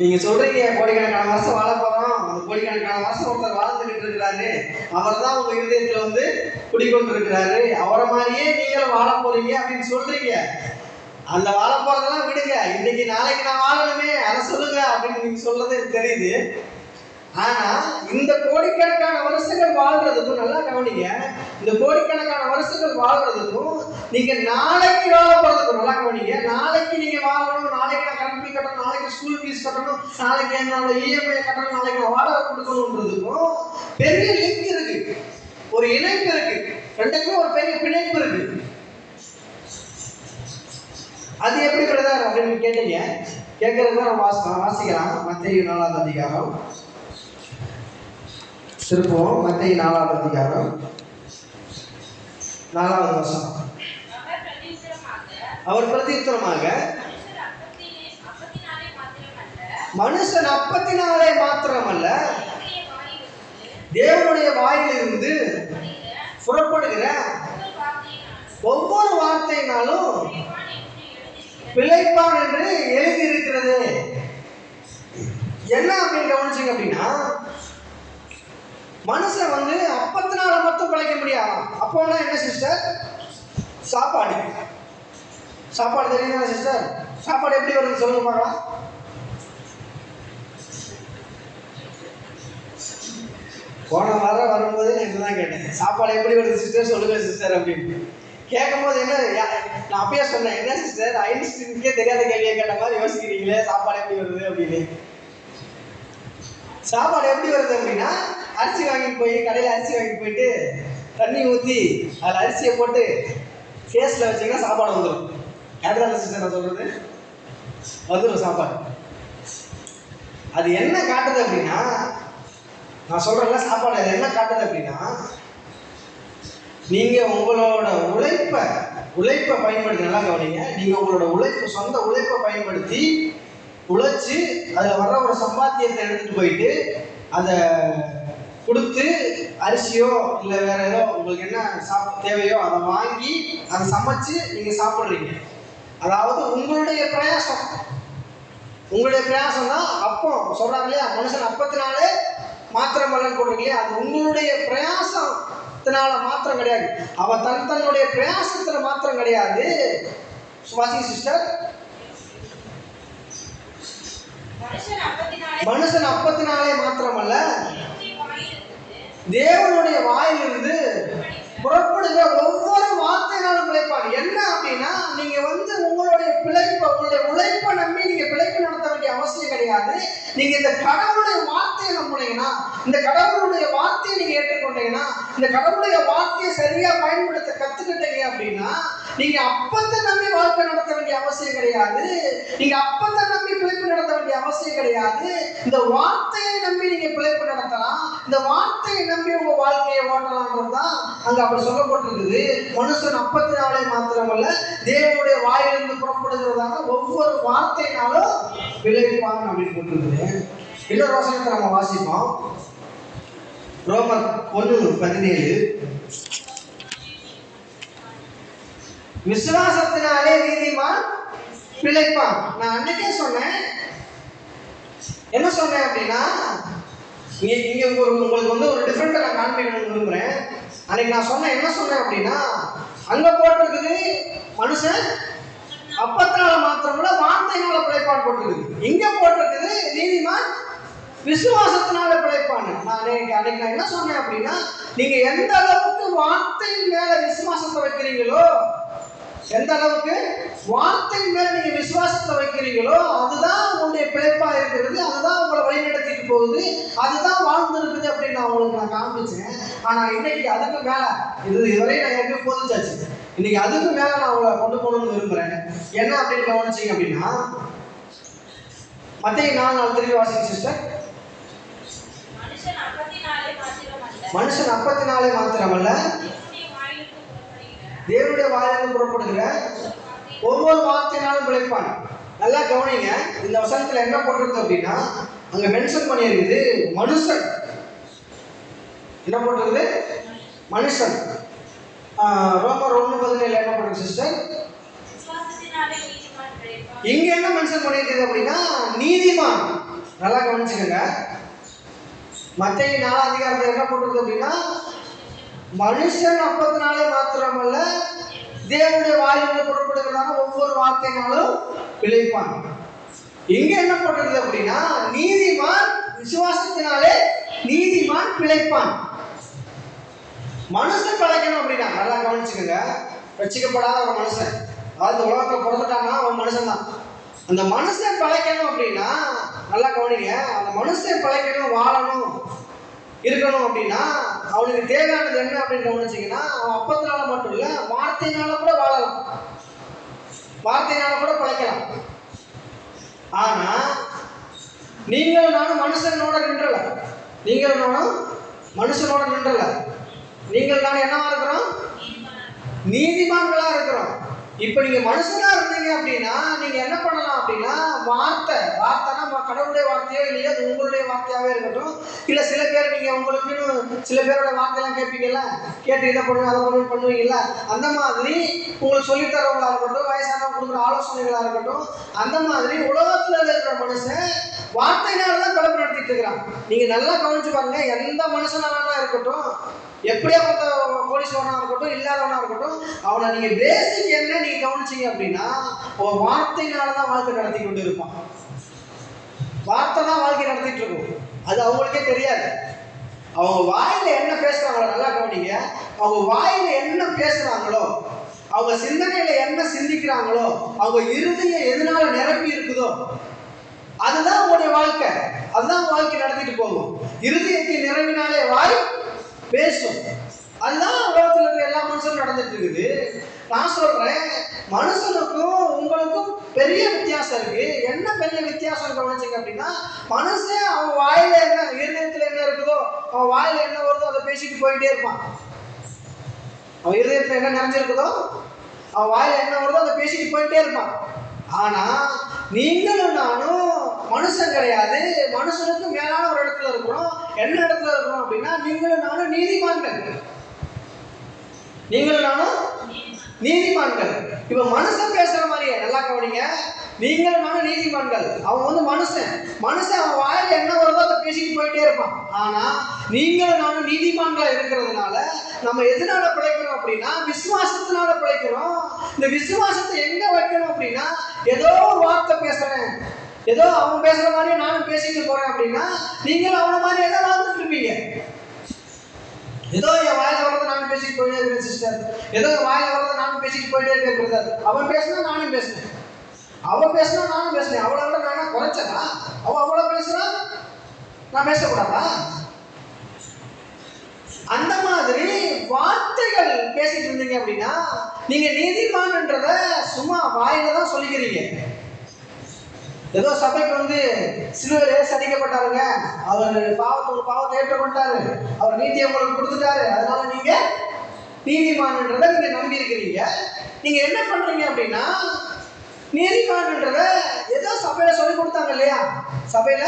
நீங்க சொல்றீங்க கோடிக்கணக்கான வருஷம் வாழ போறோம், அந்த கோடிக்கணக்கான வருஷம் ஒருத்தர் வாழ்ந்துகிட்டு இருக்கிறாரு, அவர் தான் உங்க இதயத்துல குடிக்கொண்டு இருக்கிறாரு, அவரை மாதிரியே நீங்களும் வாழ போறீங்க அப்படின்னு சொல்றீங்க. அந்த வாழ போறதெல்லாம் விடுங்க, இன்னைக்கு நாளைக்கு நான் வாழணுமே அதை சொல்லுங்க அப்படின்னு நீங்க சொல்றது எனக்கு தெரியுது. ஆனா இந்த கோடிக்கணக்கான வருஷங்கள் வாழ்றதுக்கும், நல்லா கவனிங்க, இந்த கோடிக்கணக்கான வருஷங்கள் வாழ்றதுக்கும் நீங்க நாளைக்கு வாழ போறதுக்கும் நல்லா கவனிங்க. நாளைக்கு நீங்க வாழணும், நாளைக்கு நான் கரண்ட் பில் கட்டணும், நாளைக்கு ஸ்கூல் ஃபீஸ் கட்டணும், நாளைக்கு என்னோட இஎம்ஐ கட்டணும், நாளைக்கு நான் வாடகை கொடுக்கணும்ன்றதுக்கும் பெரிய லிங்க் இருக்கு, ஒரு இணைப்பு இருக்கு, ரெண்டுக்குமே ஒரு பெரிய பிணைப்பு இருக்கு. அது எப்படி பிரதர் அப்படின்னு கேட்டீங்க. கேட்கறதுக்கு நம்ம வாசிக்கலாம். மத்தேயு 4ஆம் அதிகாரம், திருப்பவும் மத்தேயு 4ஆம் அதிகாரம் 4வது வசனம். அவர் பிரதியுத்தரமாக, மனுஷன் அப்பத்தினாலே மாத்திரமல்ல தேவனுடைய வாயிலிருந்து புறப்படுகிற ஒவ்வொரு வார்த்தையினாலும் பிழைப்பான் என்று எழுதி இருக்கிறது. என்ன அப்படின்னு கவனிச்சிங்க அப்படின்னா, மனுஷன் அப்பத்தினால மட்டும் பிழைக்க முடியாது. அப்போனா என்ன சிஸ்டர்? சாப்பாடு. சாப்பாடு தெரியுங்களா சிஸ்டர்? சாப்பாடு எப்படி வருது சொல்லுங்க பார்க்கலாம். போன வாரம் வரும்போது இதுதான் கேட்டேன், சாப்பாடு எப்படி வருது சிஸ்டர் சொல்லுங்க சிஸ்டர் அப்படின்னு. கேட்கும் போது என்ன, நான் அப்பயே சொன்னேன், என்ன சிஸ்டர் ஐன்ஸ்டீனுக்கே தெரியாத கேள்வியை கேட்ட மாதிரி யோசிக்கிறீங்களே, சாப்பாடு எப்படி வருது அப்படின்னு. சாப்பாடு எப்படி வருது அப்படின்னா, அரிசி வாங்கிட்டு போய் கடையில் அரிசி வாங்கிட்டு போயிட்டு தண்ணி ஊற்றி அதில் அரிசியை போட்டு ஃபேஸில் வச்சிங்கன்னா சாப்பாடு வந்துடும். கேட்டதான சிஸ்டர் நான் சொல்கிறது? வந்துடும் சாப்பாடு. அது என்ன காட்டுது அப்படின்னா, நான் சொல்கிறேன்ல சாப்பாடு அது என்ன காட்டுது அப்படின்னா, நீங்கள் உங்களோட உழைப்பை பயன்படுத்தி, நல்லா கவனிங்க, நீங்கள் உங்களோட சொந்த உழைப்பை பயன்படுத்தி உழைச்சி அதில் வர்ற ஒரு சம்பாத்தியத்தை எடுத்துகிட்டு போயிட்டு அதை கொடுத்து அரிசியோ இல்லை வேற ஏதோ உங்களுக்கு என்ன தேவையோ அதை வாங்கி அதை சமைச்சு நீங்கள் சாப்பிட்றீங்க. அதாவது உங்களுடைய பிரயாசம் தான். அப்போ சொல்கிறாங்க இல்லையா, மனுஷன் அப்பத்தினாலே மாத்திரம் பலன் போடுறீங்க இல்லையா, அது உங்களுடைய பிரயாசத்தினால மாத்திரம் கிடையாது, அவன் தன்னுடைய பிரயாசத்துல மாத்திரம் கிடையாது. சுவாசி சிஸ்டர், மனுஷன் அப்பத்தினாலே மாத்திரமல்ல தேவனுடைய வாயிலிருந்து புறப்படுகிற ஒவ்வொரு வார்த்தையினாலும் பிழைப்பான். என்ன அப்படின்னா, நீங்க உங்களுடைய உழைப்பை நம்பி நீங்க பிழைப்பு நடத்த வேண்டிய அவசியம் கிடையாது. நீங்க இந்த கடவுளுடைய வார்த்தையை நம்பினீங்கன்னா, இந்த கடவுளுடைய வார்த்தையை நீங்க ஏற்றுக்கொண்டீங்கன்னா, இந்த கடவுளுடைய வார்த்தையை சரியா பயன்படுத்த கத்துக்கிட்டீங்க அப்படின்னா, நீங்க அப்பத்தை நம்பி வாழ்க்கை நடத்த வேண்டிய அவசியம் கிடையாது. நீங்க அப்பத்தை நம்பி பிழைப்பு நடத்த வேண்டிய அவசியம் கிடையாது. இந்த வார்த்தையை நம்பி நீங்க பிழைப்பு நடத்தலாம், இந்த வார்த்தையை நம்பி உங்க வாழ்க்கையை ஓட்டலாம்ன்றதுதான் அங்க அப்படி சொல்லப்பட்டிருக்குது. மனுஷன் அப்பத்தினாலே மாத்திரமல்ல தேவனுடைய வாயிலிருந்து புறப்படுகிறதாக ஒவ்வொரு வார்த்தையினாலும் விளைவிப்பான் அப்படின்னு போட்டிருக்குது. இன்னொரு வசனத்தை நம்ம வாசிப்போம். ரோமர் 1:17, விசுவாசத்தினாலே நீதிமான் பிழைப்பான். நான் அன்னைக்கே சொன்னேன், என்ன சொன்னேன் அப்படின்னா, இங்க உங்களுக்கு ஒரு டிஃபரெண்டா நான் காண்பிக்கணும்னு விரும்புறேன். அன்னைக்கு நான் சொன்னேன், என்ன சொன்னேன் அப்படின்னா, அங்க போட்டிருக்குது மனுஷன் அப்பத்தினால மாத்திரமல்ல வார்த்தையினால பிழைப்பான் போட்டிருக்குது. இங்க போட்டிருக்குது நீதிமான் விசுவாசத்தினால பிழைப்பான். அன்னைக்கு நான் என்ன சொன்னேன் அப்படின்னா, நீங்க எந்த அளவுக்கு வார்த்தையின் மேல விசுவாசத்தை வைக்கிறீங்களோ, எந்த அளவுக்கு வார்த்தையின் மேல நீங்க விசுவாசத்தை வைக்கிறீங்களோ அதுதான் உங்களுடைய பிழைப்பா இருக்கிறது, அதுதான் உங்களை வழிநடத்திட்டு போகுது. போகுது, அதுதான் வாழ்ந்து இருக்குது அப்படின்னு நான் உங்களுக்கு நான் காமிச்சேன். ஆனா இன்னைக்கு அதுக்கு மேல இதுவரை நான் ஏற்கனவே போதிச்சாச்சு. இன்னைக்கு அதுக்கு மேல நான் உங்களை கொண்டு போகணும்னு விரும்புறேன். என்ன அப்படின்னு கவனிச்சீங்க அப்படின்னா, மத்தேயு 4:4 திருப்பி வாசிங்க சிஸ்டர். மனுஷன் அப்பத்தினாலே மாத்திரமல்ல தேவனுடைய வாயிலிருந்து புறப்படுகிற ஒவ்வொரு வார்த்தையினாலும் பிழைப்பான். நல்லா கவனிங்க, இந்த வசனத்துல என்ன போட்டிருக்கு அப்படின்னா, அங்க மென்ஷன் பண்ணியிருக்குது மனுஷன். என்ன போட்டிருக்குது? மனுஷன். ரோமர் 1:17 என்ன போட்டிருக்கு சிஸ்டர்? இங்க என்ன மென்ஷன் பண்ணியிருக்குது அப்படின்னா நீதிமான். நல்லா கவனிச்சுக்கோங்க. மத்தேயு 4 அதிகாரத்தில் என்ன போட்டிருக்கு அப்படின்னா, மனுஷன் அப்பத்தினாலே மாத்திரமல்ல தேவனுடைய வாயிலிருந்து புறப்படுகிறதான ஒவ்வொரு வார்த்தையினாலும் பிழைப்பான். இங்க என்ன போட்டிருக்கு அப்படின்னா, நீதிமான் விசுவாசத்தினாலே நீதிமான் பிழைப்பான். மனுஷன் பிழைக்கணும் அப்படின்னா நல்லா கவனிச்சுக்கோங்க. ரட்சிக்கப்படாத ஒரு மனுஷன், அதாவது உலகத்தில் பிறந்துட்டான்னா அவன் மனுஷன் தான். அந்த மனுஷன் பிழைக்கணும் அப்படின்னா நல்லா கவனிங்க, அந்த மனுஷன் பிழைக்கணும், வாழணும், இருக்கணும் அப்படின்னா அவனுக்கு தேவையானது என்ன அப்படின்னு கவனிச்சிங்கன்னா, அவன் அப்பத்தினால மட்டும் இல்லை வார்த்தையினால கூட வாழலாம், வார்த்தையினால கூட பிழைக்கலாம். ஆனா நீங்களும் நானும் மனுஷனோட நின்றல, நீங்களும் நானும் மனுஷனோட நின்றல. நீங்கள் நானும் என்னவா இருக்கிறோம்? நீதிமான்களா இருக்கிறோம். இப்ப நீங்க மனுஷனா இருந்தீங்க அப்படின்னா நீங்க என்ன பண்ணலாம் அப்படின்னா, வார்த்தைனா கடவுளுடைய வார்த்தையோ இல்லையோ அது உங்களுடைய வார்த்தையாவே இருக்கட்டும். இல்ல சில பேர் நீங்க உங்களுக்குன்னு சில பேரோட வார்த்தையெல்லாம் கேட்பீங்கல்ல, கேட்டு இதை பண்ணுங்க அதை பண்ணு பண்ணுவீங்கல்ல, அந்த மாதிரி உங்களுக்கு சொல்லித்தரவங்களா இருக்கட்டும், வயசானவங்க கொடுக்குற ஆலோசனைகளா இருக்கட்டும், அந்த மாதிரி உலகத்துல இருக்கிற மனுஷன் வார்த்தையினாலதான் பிழப்பு நடத்திட்டு இருக்கிறான். நீங்க நல்லா கவனிச்சு பாருங்க, எந்த மனுஷனால இருக்கட்டும், எப்படியாப்பட்ட கோடீஸ்வரனா இருக்கட்டும் இல்லாதவனா இருக்கட்டும், அவனை நீங்க பேசிக் என்ன நீங்க கவனிச்சீங்க அப்படின்னா அவன் வார்த்தையினாலதான் வாழ்க்கை நடத்தி கொண்டு இருப்பான். வார்த்தை தான் வாழ்க்கை நடத்திட்டு இருக்கும், அது அவங்களுக்கே தெரியாது. அவங்க வாயில என்ன பேசுறாங்களோ நல்லா கவனிங்க, அவங்க வாயில என்ன பேசுறாங்களோ, அவங்க சிந்தனையில என்ன சிந்திக்கிறாங்களோ, அவங்க இருதயம் எதனால நிரப்பி இருக்குதோ அதுதான் அவங்களுடைய வாழ்க்கை, அதுதான் வாழ்க்கை நடத்திட்டு போகும். இருதயத்தின் நிறைவினாலே வாய் பேசும். அதுதான் உலகத்தில் இருக்கிற எல்லா மனுஷனும் நடந்துட்டு இருக்குது. நான் சொல்றேன், மனுஷனுக்கும் உங்களுக்கும் பெரிய வித்தியாசம் இருக்கு. என்ன பெரிய வித்தியாசம் கவனிச்சிங்க அப்படின்னா, மனுஷன் அவன் வாயில என்ன, இருதயத்துல என்ன இருக்குதோ, அவன் வாயில என்ன வருதோ அதை பேசிட்டு போயிட்டே இருப்பான். அவன் இருதயத்துல என்ன நிறைஞ்சிருக்குதோ, அவன் வாயில என்ன வருதோ அதை பேசிட்டு போயிட்டே இருப்பான். ஆனா நீங்களும் நானும் மனுஷன் கிடையாது, மனுஷனுக்கு மேலான ஒரு இடத்துல இருக்கிறோம். என்ன இடத்துல இருக்கிறோம் அப்படின்னா, நீங்களும் நானும் நீதிமான்கள். நீங்களும் நானும் நீதிமான்கள். இப்ப மனுஷன் பேசுற மாதிரியே நல்லா கவனிங்க, நீங்களும் நானும் நீதிமான்கள். அவன் மனுஷன் அவன் வாயில என்ன வருதோ அதை பேசிட்டு போயிட்டே இருப்பான். ஆனா நீங்களும் நானும் நீதிமான்களா இருக்கிறதுனால நம்ம எதனால பிழைக்கிறோம் அப்படின்னா விசுவாசத்தினால பிழைக்கிறோம். இந்த விசுவாசத்தை எங்க வைக்கணும் அப்படின்னா, ஏதோ ஒரு வார்த்தை பேசுறேன், ஏதோ அவன் பேசுற மாதிரியே நானும் பேசிட்டு போறேன் அப்படின்னா நீங்களும் அவன மாதிரியே தான் வாழ்ந்துட்டு இருப்பீங்க. ஏதோ என் வாயில வரதை நானும் பேசிட்டு போயிட்டே இருக்கேன் சிஸ்டர், ஏதோ என் வாயில வரதை நானும் பேசிட்டு போயிட்டே இருக்கேன் பிரதர். அவன் பேசினா நானும் பேசினேன், அவன் பேசினா நானும் பேசினேன். அவளை விட நான் குறைச்சதா? அவன் அவ்வளவு பேசுறா, நான் பேசக்கூடாதா? அந்த மாதிரி வார்த்தைகள் பேசிட்டு இருந்தீங்க அப்படின்னா நீங்க நீதிமான்ன்றத சும்மா வாயில தான் சொல்லிக்கிறீங்க. ஏதோ சபைக்கு சிலுவையிலே சடிக்கப்பட்டாருங்க, அவர் பாவத்தை ஏற்றுக்கொண்டாரு, அவர் நீதியை உங்களுக்கு கொடுத்துட்டாரு, அதனால நீங்க நீதிமான்ன்றதை நீங்க நம்பி இருக்கிறீங்க. நீங்க என்ன பண்றீங்க அப்படின்னா, நீதிமான்ன்றத ஏதோ சபையில சொல்லி கொடுத்தாங்க இல்லையா, சபையில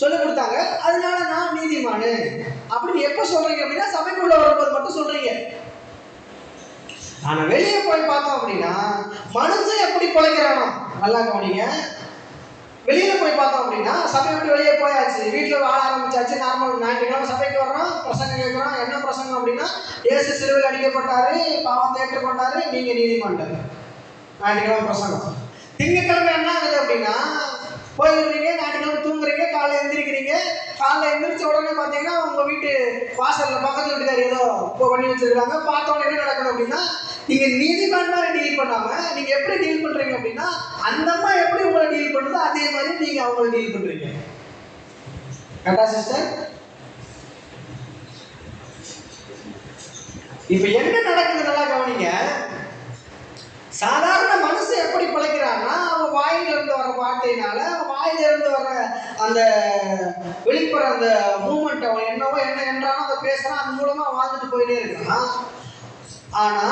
சொல்லி கொடுத்தாங்க, அதனால நான் நீதிமானு அப்படின்னு எப்ப சொல்றீங்க அப்படின்னா சபைக்குள்ள வரும்போது மட்டும் சொல்றீங்க. ஆனா வெளியே போய் பார்த்தோம் அப்படின்னா மனுஷன் எப்படி பிழைக்கிறானோ நல்லா கவனிங்க. வெளியில போய் பார்த்தோம் அப்படின்னா சபை விட்டு வெளியே போயாச்சு, வீட்டுல வாழ ஆரம்பிச்சாச்சு, நார்மல் ஞாயிற்றுக்கிழமை சபைக்கு வர்றோம், பிரசங்கம் கேட்கிறோம். என்ன பிரசங்கம் அப்படின்னா, இயேசு சிலுவையில் அடிக்கப்பட்டாரு, பாவத்தை ஏற்றுக்கொண்டாரு, நீங்க நீதிமான்கள். ஞாயிற்றுக்கிழமை பிரசங்கம். திங்கட்கிழமை என்ன ஆகுது அப்படின்னா, போயிடுறீங்க, ஞாயிற்றுக்கிழமை தூங்குறீங்க, காலைல எந்திரிக்கிறீங்க. காலைல எந்திரிச்ச உடனே பார்த்தீங்கன்னா உங்க வீட்டு வாசல்ல பக்கத்து வீட்டுக்காரி ஏதோ பண்ணி வச்சிருக்காங்க. பார்த்த உடனே என்ன நடக்குது அப்படின்னா, நீங்க நீதிமான் மாதிரி டீல் பண்ணாம நீங்க எப்படி டீல் பண்றீங்க அப்படின்னா, அந்த அம்மா எப்படி உங்களை டீல் பண்ணுதோ அதே மாதிரி நீங்க அவங்களை டீல் பண்றீங்க. கரெக்டா சிஸ்டர்? இப்ப என்ன நடக்குது நல்லா கவனிங்க. சாதாரண மனுஷன் எப்படி பிழைக்கிறான்னா, அவன் வாயிலிருந்து வர வார்த்தையினால, அவன் வாயிலிருந்து வர அந்த வெளிப்புற அந்த மூமெண்ட், அவன் என்னவோ என்ன என்றாலும் அதை பேசுறான், அது மூலமா வாழ்ந்துட்டு போயிட்டே இருக்கான். ஆனா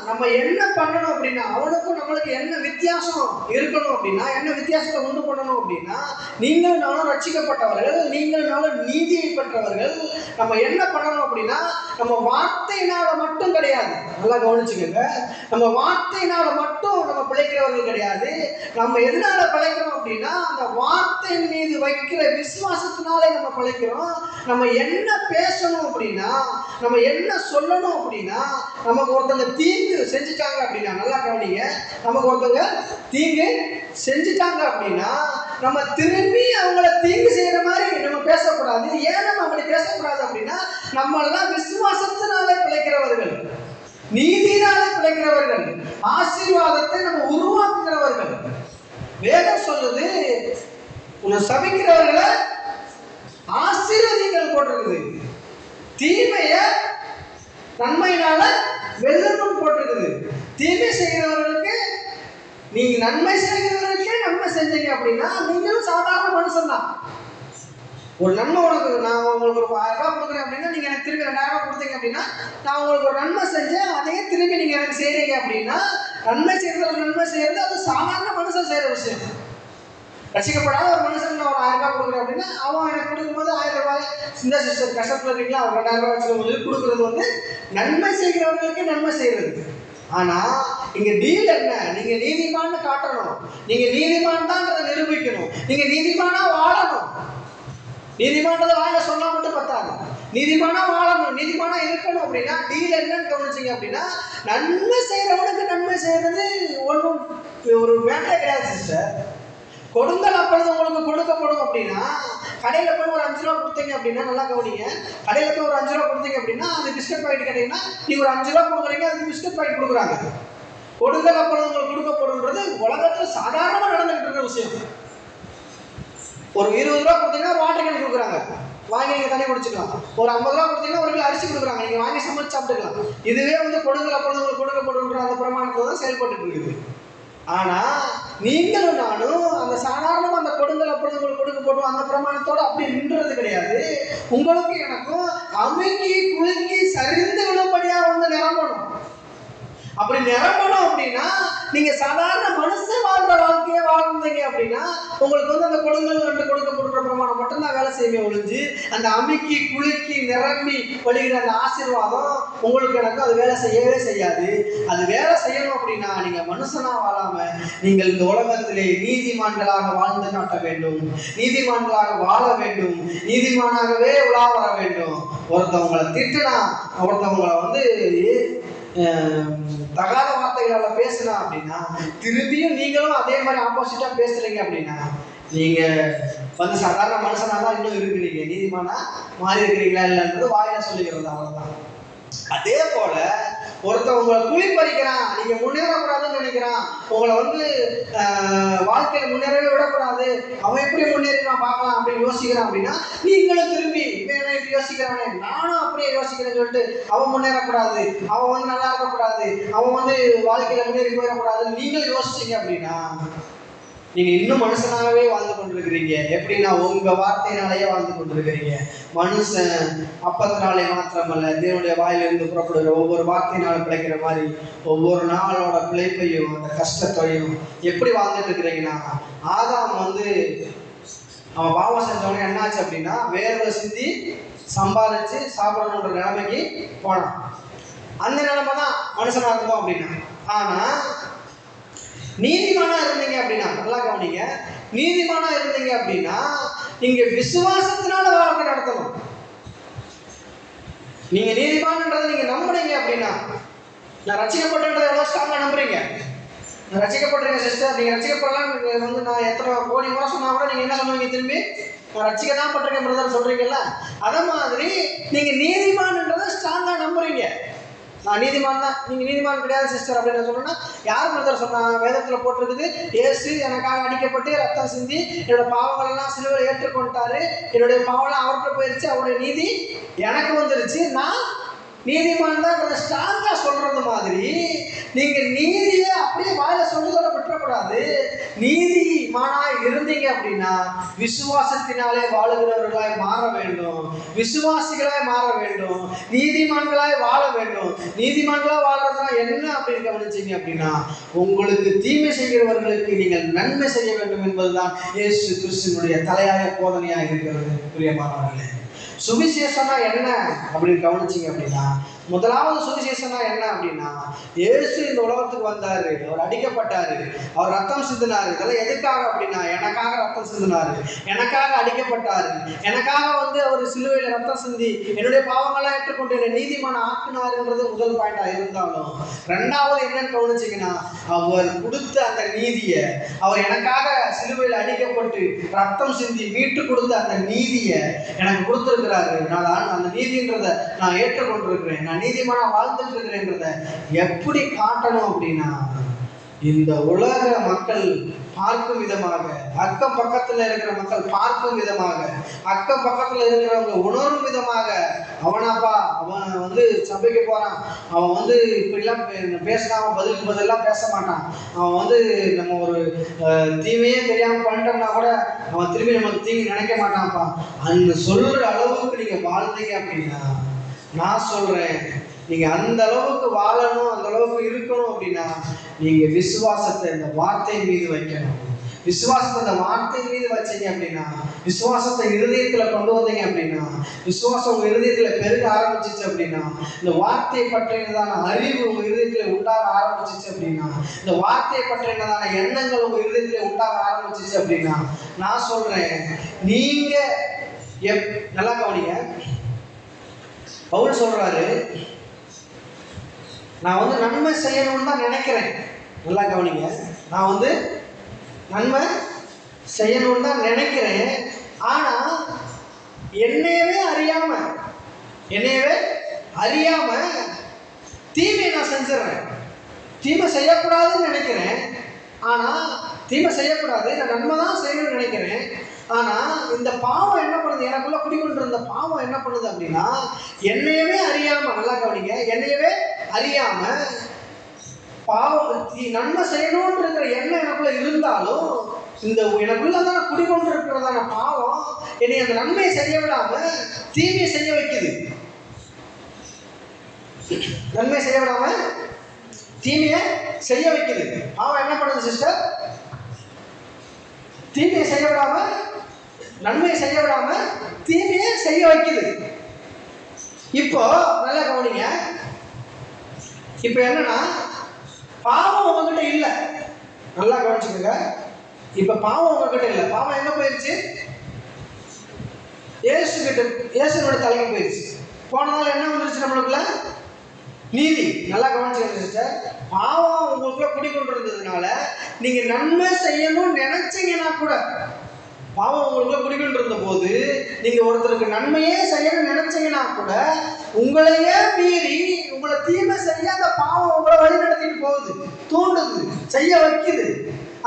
நம்ம என்ன பண்ணணும் அப்படின்னா, அவனுக்கும் நம்மளுக்கு என்ன வித்தியாசம் இருக்கணும் அப்படின்னா, என்ன வித்தியாசத்தை உண்டு பண்ணணும் அப்படின்னா, நீங்கள் நானும் ரட்சிக்கப்பட்டவர்கள், நீங்கள் நானும் நீதியை பெற்றவர்கள். நம்ம என்ன பண்ணணும் அப்படின்னா, நம்ம வார்த்தையினால மட்டும் கிடையாது, நல்லா கவனிச்சுக்கோங்க. நம்ம வார்த்தையினால மட்டும் நம்ம பிழைக்கிறவர்கள் கிடையாது. நம்ம எதனால பிழைக்கிறோம் அப்படின்னா, அந்த வார்த்தையின் மீது வைக்கிற விசுவாசத்தினாலே நம்ம பிழைக்கிறோம். நம்ம என்ன பேசணும் அப்படின்னா, நம்ம என்ன சொல்லணும் அப்படின்னா, நமக்கு ஒருத்தங்க தீங்கு செஞ்சுட்டாங்க அப்படின்னா, நல்லா கவனிங்க, நமக்கு ஒருத்தங்க தீங்கு செஞ்சுட்டாங்க அப்படின்னா நம்ம திரும்பி அவங்கள தீங்கு செய்யற மாதிரி நம்ம பேசக்கூடாது. ஏன் நம்ம அப்படி பேசக்கூடாது அப்படின்னா, நம்மளாம் விசுவாசத்தினாலே பிழைக்கிறவர்கள், நீதினாலே பிழைக்கிறவர்கள், ஆசீர்வாதத்தை நம்ம உருவாக்குகிறவர்கள். வேதம் சொல்லுது, உன்னை சபிக்கிறவர்களை ஆசீர்வதிகள் போட்டிருக்குது, தீமைய நன்மையினால வெல்லணும் போட்டிருக்குது. தீமை செய்கிறவர்களுக்கு, நீங்க நன்மை செய்கிறவர்களுக்கே நன்மை செஞ்சீங்க அப்படின்னா நீங்களும் சாதாரண மனுஷன் தான். ஒரு நன்மை உனக்கு, நான் உங்களுக்கு ஒரு 1000 ரூபாய் கொடுக்குறேன் அப்படின்னா, நீங்க எனக்கு திரும்பி 2000 ரூபாய் கொடுத்தீங்க அப்படின்னா, நான் உங்களுக்கு ஒரு நன்மை செஞ்சேன், அதையே திரும்பி நீங்க எனக்கு செய்றீங்க அப்படின்னா, நன்மை செய்யறது அது சாதாரண மனுஷன் செய்யற விஷயம். ரசிக்கப்படாத ஒரு மனுஷன் நான் ஒரு 1000 ரூபாய் கொடுக்குறேன் அப்படின்னா, அவன் எனக்கு கொடுக்கும்போது 1000 ரூபாய் இந்த சிஸ்டர் கஷ்டத்தில் இருக்கீங்களா, அவர் 2000 ரூபாய் வச்சுக்கவங்களுக்கு கொடுக்குறது வந்து நன்மை செய்கிறவர்களுக்கு நன்மை செய்யறது. ஆனா இங்க டீல் என்ன? நீங்க நீதிமான்னு காட்டணும், நீங்க நீதிமான் தான் நிரூபிக்கணும், நீங்க நீதிமானா வாழணும். நீதிமானதை வாயில சொன்னா மட்டும் பத்தாது, நீதிமானா வாழணும், நீதிமானா இருக்கணும். அப்படின்னா டீல் என்னன்னு கவனிச்சிங்க அப்படின்னா, நன்மை செய்யறவனுக்கு நன்மை செய்யறது ஒன்றும் ஒரு வேண்டே கிடையாது சிஸ்டர். கொடுங்கள் அப்பொழுது உங்களுக்கு கொடுக்கப்படும் அப்படின்னா, கடையில் போய் ஒரு 5 ரூபா கொடுத்தீங்க அப்படின்னா, நல்லா கவனிங்க, கடையில் போய் ஒரு 5 ரூபா கொடுத்தீங்க அப்படின்னா, அது பிஸ்கட் பாக்கெட் கேட்டீங்கன்னா, நீங்க ஒரு 5 ரூபா கொடுக்குறீங்க, அதுக்கு பிஸ்கட் பாக்கெட் கொடுக்குறாங்க. கொடுங்கள் அப்பொழுது உங்களுக்கு கொடுக்கப்படும்ன்றது உலகத்தில் சாதாரணமாக நடந்துகிட்டு இருக்கிற விஷயம். ஒரு 20 ரூபா கொடுத்தீங்கன்னா ஒரு வாட்டர் கேன் கொடுக்குறாங்க, வாங்கி நீங்கள் தண்ணி குடிச்சுக்கலாம். ஒரு 50 ரூபா கொடுத்தீங்கன்னா ஒரு கிலோ அரிசி கொடுக்குறாங்க, நீங்கள் வாங்கி சமைச்சு சாப்பிட்டுக்கலாம். இதுவே வந்து கொடுங்கள் அப்பொழுது உங்களுக்கு கொடுக்கப்படும்ன்ற அந்த பிரமாணத்தில் தான் செயல்பட்டு இருக்குது. ஆனா நீங்களும் நானும் அந்த சாதாரணமா அந்த கொடுங்கள் அப்பொழுது உங்களுக்கு கொடுக்கப்படும் அந்த பிரமாணத்தோடு அப்படி நின்றது கிடையாது. உங்களுக்கு எனக்கும் அமைக்கி குலுக்கி சரிந்து விடும்படியா வந்து நிரம்பணும். அப்படி நிரம்பணும் அப்படின்னா, நீங்க சாதாரண மனுஷன் வாழ்ற வாழ்க்கையை வாழ்ந்தீங்க அப்படின்னா, உங்களுக்கு வந்து அந்த கொடுங்கள் என்று கொடுக்கப்படுற பிரமாணம் மட்டும்தான் வேலை செய்ய ஒழிஞ்சு, அந்த அமைக்கி குலுக்கி நிரம்பி வழிகிற அந்த ஆசீர்வாதம் உங்களுக்கு எனக்கு அது வேலை செய்யவே செய்யாது. அது வேலை செய்யணும் அப்படின்னா, நீங்க மனுஷனா வாழாம நீங்கள் இந்த உலகத்திலே நீதிமான்களாக வாழ்ந்து காட்ட வேண்டும், நீதிமான்களாக வாழ வேண்டும், நீதிமானாகவே உலா வர வேண்டும். ஒருத்தவங்களை திட்டுனா, ஒருத்தவங்களை வந்து தகாத வார்த்தைகளால் பேசுனா அப்படின்னா, திரும்பியும் நீங்களும் அதே மாதிரி ஆப்போசிட்டா பேசுறீங்க அப்படின்னா, நீங்க வந்து சாதாரண மனுஷனா தான் இன்னும் இருக்கிறீங்க, நீதிமானா மாறி இருக்கிறீங்களா இல்லைன்றது வாயில சொல்லிக்கிறது, அவ்வளவுதான். அதே போல ஒருத்தர் உங்களை குழி பறிக்கிறான், நீங்க முன்னேறக்கூடாதுன்னு நினைக்கிறான், உங்களை வந்து வாழ்க்கையில முன்னேறவே விடக்கூடாது, அவன் எப்படி முன்னேறினான் பார்க்கலாம் அப்படின்னு யோசிக்கிறான் அப்படின்னா, நீங்களும் திரும்பி இவன் இப்படி யோசிக்கிறானே நானும் அப்படியே யோசிக்கிறேன்னு சொல்லிட்டு அவன் முன்னேறக்கூடாது, அவன் வந்து நல்லா இருக்கக்கூடாது, அவன் வந்து வாழ்க்கையில முன்னேறி போயிடக்கூடாதுன்னு நீங்கள் யோசிச்சீங்க அப்படின்னா, நீங்க இன்னும் மனுஷனாகவே வாழ்ந்து கொண்டிருக்கிறீங்க. எப்படின்னா உங்க வார்த்தையினாலேயே வாழ்ந்து கொண்டிருக்கிறீங்க. மனுஷன் அப்பத்தினாலே மாத்திரமல்ல, தேவனுடைய வாயிலிருந்து புறப்படுகிற ஒவ்வொரு வார்த்தையினாலும் பிழைக்கிற மாதிரி ஒவ்வொரு நாளோட பிழைப்பையும் அந்த கஷ்டத்தையும் எப்படி வாழ்ந்துட்டு இருக்கிறீங்கன்னா, ஆதாம் வந்து அவன் பாவம் செஞ்சவனே என்னாச்சு அப்படின்னா, வேர்வை சிந்தி சம்பாதிச்சு சாப்பிடணுன்ற நிலைமைக்கு போனான். அந்த நிலைமை தான் மனுஷனா இருந்தோம் அப்படின்னா. ஆனா நீதிமானா இருந்தீங்க அப்படின்னா, நல்லா கவனிங்க, நீதிமானா இருந்தீங்க அப்படின்னா நீங்க விசுவாசத்தினால வாழ்க்கை நடத்தணும். நீங்க நீதிமான்ன்றதை நீங்க நம்புறீங்க அப்படின்னா, நான் ரட்சிக்கப்பட்டதை எவ்வளவு ஸ்ட்ராங்கா நம்புறீங்க? நான் ரட்சிக்கப்பட்டிருக்கேன் சிஸ்டர், நீங்க ரட்சிக்கப்படலாம் வந்து நான் எத்தனை கோடி முறை சொன்னா கூட நீங்க என்ன சொல்லுவீங்க? திரும்பி நான் ரட்சிக்க தான் பட்டிருக்கேன் பிரதர் சொல்றீங்கல்ல. அத மாதிரி நீங்க நீதிமான்ன்றதை ஸ்ட்ராங்கா நம்புறீங்க. நான் நீதிமான் தான், நீங்க நீதிமான் கிடையாது சிஸ்டர் அப்படின்னு சொன்னா யார் பிரதர் சொன்னா? வேதத்துல போட்டிருக்குது, இயேசு எனக்காக அடிக்கப்பட்டு ரத்தம் சிந்தி என்னோட பாவங்கள் எல்லாம் சிலுவையில் ஏற்றுக்கொண்டாரு, என்னுடைய பாவம் அவர்கிட்ட போயிருச்சு, அவருடைய நீதி எனக்கு வந்துருச்சு, நான் நீதிமான் தான் ஸ்ட்ராங்கா சொல்றது மாதிரி நீங்க நீதியை அப்படியே வாயில சொல்றதோட விட்டுறக்கூடாது. நீதிமானாய் இருந்தீங்க அப்படின்னா விசுவாசத்தினாலே வாழுகிறவர்களாய் மாற வேண்டும், விசுவாசிகளாய் மாற வேண்டும், நீதிமான்களாய் வாழ வேண்டும். நீதிமான்களாய் வாழ்றதுனா என்ன அப்படின்னு கவனிச்சீங்க அப்படின்னா உங்களுக்கு தீமை செய்கிறவர்களுக்கு நீங்கள் நன்மை செய்ய வேண்டும் என்பதுதான் இயேசு கிறிஸ்துவினுடைய தலையாய போதனையாக இருக்கிறது. பிரியமானவர்களே, சுவிசேஷம்னா என்ன அப்படின்னு கவனிச்சிங்க அப்படின்னா முதலாவது சுவிசேஷம்னா என்ன அப்படின்னா இயேசு இந்த உலகத்துக்கு வந்தாரு, அவர் அடிக்கப்பட்டாரு, அவர் ரத்தம் சிந்தினாரு. இதெல்லாம் எதுக்காக அப்படின்னா எனக்காக ரத்தம் சிந்தினாரு, எனக்காக அடிக்கப்பட்டாரு, எனக்காக அவர் சிலுவையில் ரத்தம் சிந்தி என்னுடைய பாவங்கள்லாம் ஏற்றுக்கொண்டு என்னை நீதிமான ஆக்கினாருன்றது முதல் பாயிண்டா இருந்தாலும் ரெண்டாவது என்னன்னு கவனிச்சிங்கன்னா அவர் கொடுத்த அந்த நீதியை, அவர் எனக்காக சிலுவையில் அடிக்கப்பட்டு ரத்தம் சிந்தி மீட்டு கொடுத்த அந்த நீதியை எனக்கு கொடுத்துருக்கிறாரு. நான் அந்த நீதின்றதை நான் ஏற்றுக்கொண்டிருக்கிறேன், நான் நீதிமானா வாழ்ந்துட்டு இருக்கிறேன்றத எப்படி காட்டணும் அப்படின்னா இந்த உலக மக்கள் பார்க்கும் விதமாக, அக்கம் பக்கத்துல இருக்கிற மக்கள் பார்க்கும் விதமாக, அக்கம் பக்கத்துல இருக்கிறவங்க உணரும் விதமாக, அவனாப்பா அவன் சபைக்கு போறான், அவன் இப்படிலாம் பேசினா பதிலுக்கு பதிலாம் பேச மாட்டான், அவன் நம்ம ஒரு தீமையே தெரியாம பண்ணிட்டோம்னா கூட அவன் திரும்பி நமக்கு தீங்கு நினைக்க மாட்டான்ப்பா அந்த சொல்ற அளவுக்கு நீங்க வாழ்ந்தீங்க அப்படின்னா நான் சொல்றேன் நீங்க அந்த அளவுக்கு வாழணும், அந்த அளவுக்கு இருக்கணும் அப்படின்னா நீங்க விசுவாசத்தை இந்த வார்த்தை மீது வைக்கணும். விசுவாசத்தை அந்த வார்த்தை மீது வச்சீங்க அப்படின்னா, விசுவாசத்தை இருதயத்துல கொண்டு வந்தீங்க அப்படின்னா, விசுவாசம் உங்க இருதயத்துல பெருக ஆரம்பிச்சிச்சு அப்படின்னா, இந்த வார்த்தையை பற்றினதான அறிவு உங்க இருதயத்துல உண்டாக ஆரம்பிச்சிச்சு அப்படின்னா, இந்த வார்த்தையை பற்றினதான எண்ணங்கள் உங்க இருதயத்துல உண்டாக ஆரம்பிச்சிச்சு அப்படின்னா நான் சொல்றேன் நீங்க நல்லா கவனிங்க. பவுல் சொல்றாரு நான் நன்மை செய்யணும்னு தான் நினைக்கிறேன். நல்லா கவனிங்க, நான் நன்மை செய்யணும்னு தான் நினைக்கிறேன், ஆனா என்னையவே அறியாம தீமையை நான் செஞ்சிடறேன். தீமை செய்யக்கூடாதுன்னு நினைக்கிறேன், ஆனா தீமை செய்யக்கூடாது, நான் நன்மை தான் செய்யணும்னு நினைக்கிறேன். ஆனா இந்த பாவம் என்ன பண்ணுது, எனக்குள்ள குடிக்கொண்டு இருந்த பாவம் என்ன பண்ணுது அப்படின்னா என்னையவே அறியாம, நல்லா கவனிங்க, என்னையவே அறியாம பாவம் நன்மை செய்யணும்னு இருக்கிற எண்ணம் எனக்குள்ள இருந்தாலும் இந்த எனக்குள்ளதான குடிக்கொண்டு இருக்கிறதான பாவம் என்னை அந்த நன்மையை செய்ய விடாம தீமையை செய்ய வைக்குது. நன்மை செய்ய விடாம தீமையை செய்ய வைக்குது. பாவம் என்ன பண்ணுது சிஸ்டர்? தீமையை செய்ய விடாம நன்மையை செய்ய விடாம தீமையை செய்ய வைக்குது. இப்போ நல்லா கவனிங்க, இப்ப என்னன்னா பாவம் உங்ககிட்ட இல்லை. நல்லா கவனிச்சுக்கோங்க, இப்ப பாவம் உங்ககிட்ட இல்லை. பாவம் எங்க போயிருச்சு? இயேசுவோட தலைக்கு போயிருச்சு. போனதால என்ன வந்துருச்சு நம்மளுக்குள்ள? நீதி. நல்லா கவனிச்சுக்கோங்க சிஸ்டர், பாவம் உங்களுக்குள்ள குடிக்கொண்டு இருந்ததுனால நீங்க நன்மை செய்யணும்னு நினைச்சீங்கன்னா கூட, பாவம் உங்களுக்குள்ள குடிக்கொண்டு இருந்த போது நீங்க ஒருத்தருக்கு நன்மையே செய்யணும்னு நினைச்சீங்கன்னா கூட உங்களையே மீறி உங்களை தீமை செய்ய அந்த பாவம் உங்களை வழி நடத்திட்டு போகுது, தூண்டுது, செய்ய வைக்குது.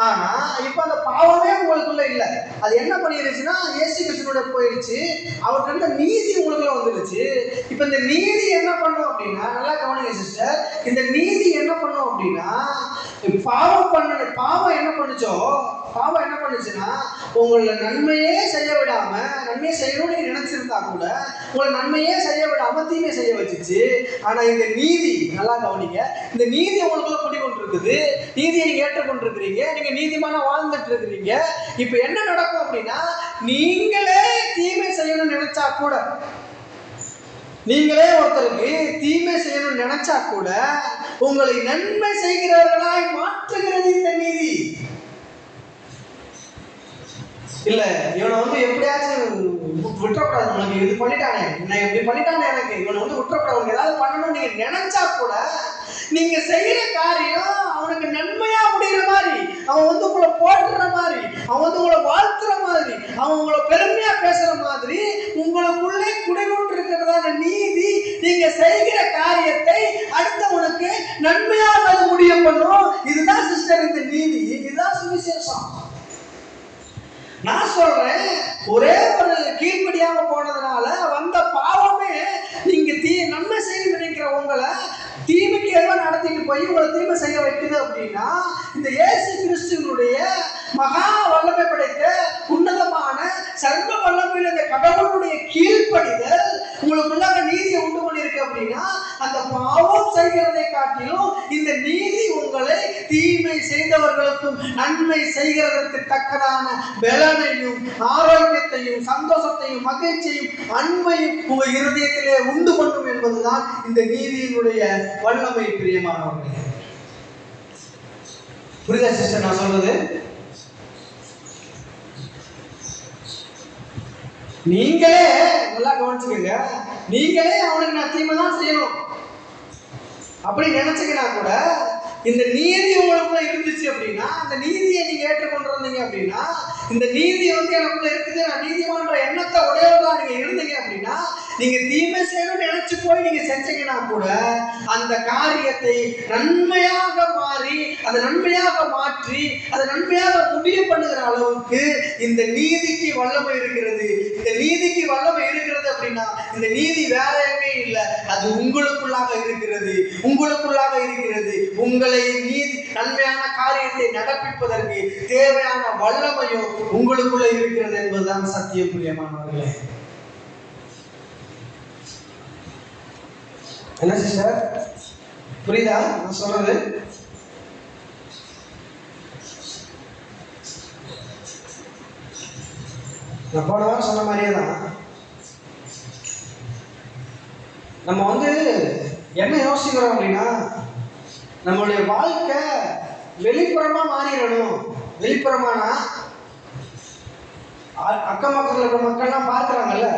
ஆனா இப்ப அந்த பாவமே உங்களுக்குள்ள இல்லை. அது என்ன பண்ணிருச்சுன்னா இயேசு கிறிஸ்துவோட போயிருச்சு, அவருக்கு இருந்த நீதி உங்களுக்குள்ள வந்துருச்சு. இப்ப இந்த நீதி என்ன பண்ணும் அப்படின்னா, நல்லா கவனிங்க சிஸ்டர், இந்த நீதி என்ன பண்ணும் அப்படின்னா பாவம் என்ன பண்ணுச்சோ, பாவம் என்ன பண்ணுச்சுன்னா உங்களை நன்மையே செய்ய விடாம, நன்மையை செய்யணும்னு நீங்க நினைச்சிருந்தா கூட உங்களை நன்மையே செய்ய விடாம தீமை செய்ய வச்சுச்சு. ஆனா இந்த நீதி, நல்லா கவனிங்க, இந்த நீதி உங்களுக்குள்ள குடிக்கொண்டு இருக்குது, நீதியை நீங்க ஏற்றுக்கொண்டிருக்கிறீங்க, நீங்க நீதிமான வாழ்ந்துட்டு இருக்கிறீங்க. இப்ப என்ன நடக்கும் அப்படின்னா நீங்களே தீமை செய்யணும்னு நினைச்சா கூட, நீங்களே ஒருத்தருக்கு தீமை செய்யணும்னு நினைச்சா கூட உங்களை நன்மை செய்கிறவர்களாய் மாற்றுகிறது இந்த நீதி. இல்ல இவனை எப்படியாச்சும் விட்டுறக்கூடாது, உனக்கு இது பண்ணிட்டானே, நான் இப்படி பண்ணிட்டானே, எனக்கு இவனை விட்டுறக்கூடாது, உனக்கு ஏதாவது பண்ணணும்னு நீங்க நினைச்சா கூட நீங்க செய்யற காரியம் அவனுக்கு நன்மையா முடிகிற மாதிரி, அவன் உங்களை போட்டுற மாதிரி, அவன் உங்களை வாழ்த்துற மாதிரி, அவன் உங்களை பெருமையா பேசுற மாதிரி உங்களுக்குள்ளே குடிகொண்டு இருக்கிறதான நீதி நீங்க செய்கிற காரியத்தை நான் சொல்றேன், ஒரே ஒரு கீழ்ப்படியாக போனதுனால வந்த பாவமே நீங்க நன்மை செய்ய நினைக்கிற உங்களை தீமைக்கு எதுவும் நடத்திட்டு போய் உங்களை தீமை செய்ய வைக்குது அப்படின்னா, இந்த இயேசு கிறிஸ்துவனுடைய மகா வல்லமை படைத்த உன்னதமான சர்வ வல்லமையில் இந்த கடவுளுடைய கீழ்ப்படிதல் உங்களுக்குள்ளாக நீதியை உண்டு பண்ணியிருக்கு அப்படின்னா, அந்த பாவம் செய்கிறதை காட்டிலும் இந்த நீதி உங்களை தீமை செய்தவர்களுக்கும் நன்மை செய்கிறதற்கு தக்கதான பலனையும் ஆரோக்கியத்தையும் சந்தோஷத்தையும் மகிழ்ச்சியும் அன்பையும் உங்க இருதயத்திலே உண்டு பண்ணும் என்பதுதான் இந்த நீதியினுடைய வல்லமை. பிரியமானவர்களே, புரியுதா சிஸ்டர் நான் சொல்றது? நீங்களே நல்லா கவனிச்சுக்கோங்க, நீங்களே அவனுக்கு நான் தீமை தான் செய்யணும் அப்படி நினைச்சுக்கினா கூட இந்த நீதி உங்களுக்குள்ள இருந்துச்சு அப்படின்னா, அந்த நீதியை நீங்க ஏற்றுக்கொண்டிருந்தீங்க அப்படின்னா, இந்த நீதி எனக்குள்ள இருக்குது, நான் நீதிமான்ற எண்ணத்தை உடையவர்களா நீங்க இருந்தீங்க அப்படின்னா, நீங்க தீமை செய்யணும்னு நினைச்சு போய் நீங்க செஞ்சீங்கன்னா கூட அந்த காரியத்தை நன்மையாக மாறி அதை நன்மையாக மாற்றி அதை நன்மையாக முடிவு பண்ணுகிற அளவுக்கு இந்த நீதிக்கு வல்லமை இருக்கிறது. இந்த நீதிக்கு வல்லமை இருக்கிறது அப்படின்னா இந்த நீதி வேற எங்கேயும் இல்லை, அது உங்களுக்குள்ளாக இருக்கிறது. உங்களுக்குள்ளாக இருக்கிறது. உங்களை நீதி நன்மையான காரியத்தை நடப்பிப்பதற்கு தேவையான வல்லமையும் உங்களுக்குள்ள இருக்கிறது என்பதுதான் சத்தியம். பிரியமானவர்களே, என்ன சிஸ்டர் புரியுதா நான் சொல்றது? நான் போன வாரம் சொன்ன மாதிரியே தான் நம்ம என்ன யோசிக்கிறோம் அப்படின்னா, நம்மளுடைய வாழ்க்கை வெளிப்புறமா மாறிடணும். வெளிப்புறமானா அக்கம் பக்கத்தில் இருக்கிற மக்கள்லாம் பார்க்குறாங்கல்ல,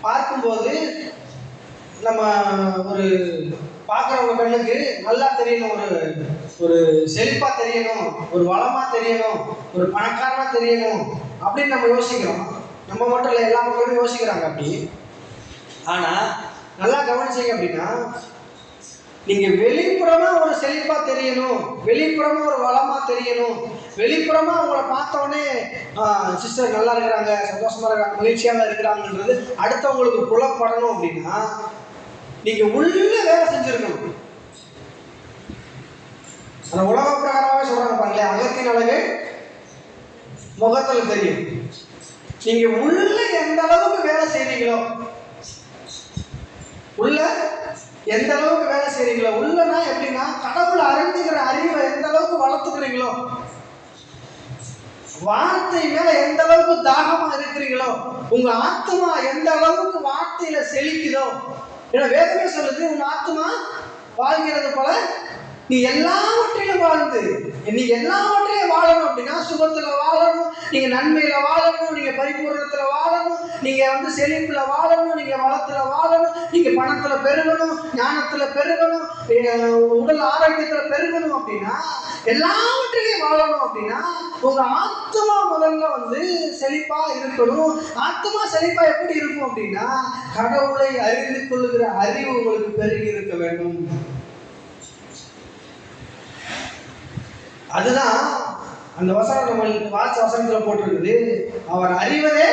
பார்க்கும்போது நம்ம ஒரு பார்க்குறவங்க கண்ணுக்கு நல்லா தெரியணும், ஒரு செழிப்பா தெரியணும், ஒரு வளமா தெரியணும், ஒரு பணக்காரனா தெரியணும் அப்படின்னு நம்ம யோசிக்கிறோம். நம்ம மட்டும் இல்லை, எல்லா மக்களும் யோசிக்கிறாங்க அப்படி. ஆனால் நல்லா கவனிச்சிங்க அப்படின்னா, நீங்க வெளிப்புறமா ஒரு செழிப்பா தெரியணும், வெளிப்புறமா ஒரு வளமா தெரியணும், வெளிப்புறமா உங்களை பார்த்தோன்னே சிஸ்டர் நல்லா இருக்கிறாங்க, சந்தோஷமா இருக்காங்க, மகிழ்ச்சியாக இருக்கிறாங்கன்றது அடுத்தவங்களுக்கு புலப்படணும் அப்படின்னா நீங்க உள்ள வேலை செஞ்சிருக்கணும். அந்த உலக பிரகாரமாவே சொல்றாங்க பாருங்களேன், அகத்தின் அழகு முகத்தில் தெரியும். நீங்க உள்ள எந்த அளவுக்கு வேலை செய்றீங்களோ, உள்ள எந்த அளவுக்கு வேலை செய்றீங்களோ, உள்ளனா எப்படின்னா கடவுளை அறிந்துகிற அறிவை எந்த அளவுக்கு வளர்த்துக்கிறீங்களோ, வார்த்தை மேல எந்த அளவுக்கு தாகமா இருக்கிறீங்களோ, உங்க ஆத்மா எந்த அளவுக்கு வார்த்தையில செழிக்குதோ. ஏன்னா வேதமே சொல்லுது, உன் ஆத்மா வாழ்கிறது போல நீ எல்லாவற்றையும் வாழ்ந்து, நீ எல்லாவற்றையும் வாழணும் அப்படின்னா சுகத்துல வாழணும், நீங்க நன்மையில வாழணும், நீங்க பரிபூர்ணத்துல வாழணும், நீங்க செழிப்புல வாழணும், நீங்க வளத்துல வாழணும், நீங்க பணத்துல பெருகணும், ஞானத்துல பெருகணும், உடல் ஆரோக்கியத்துல பெருகணும் அப்படின்னா, எல்லாவற்றையும் வாழணும் அப்படின்னா உங்க ஆத்மா முதல்ல செழிப்பா இருக்கணும். ஆத்மா செழிப்பா எப்படி இருக்கும் அப்படின்னா, கடவுளை அறிந்து கொள்ளுகிற அறிவு உங்களுக்கு பெருகி இருக்க வேண்டும். அதுதான் அந்த வசனம் நம்ம வாட்ச வசனத்துல போட்டிருக்குது, அவர் அறிவதே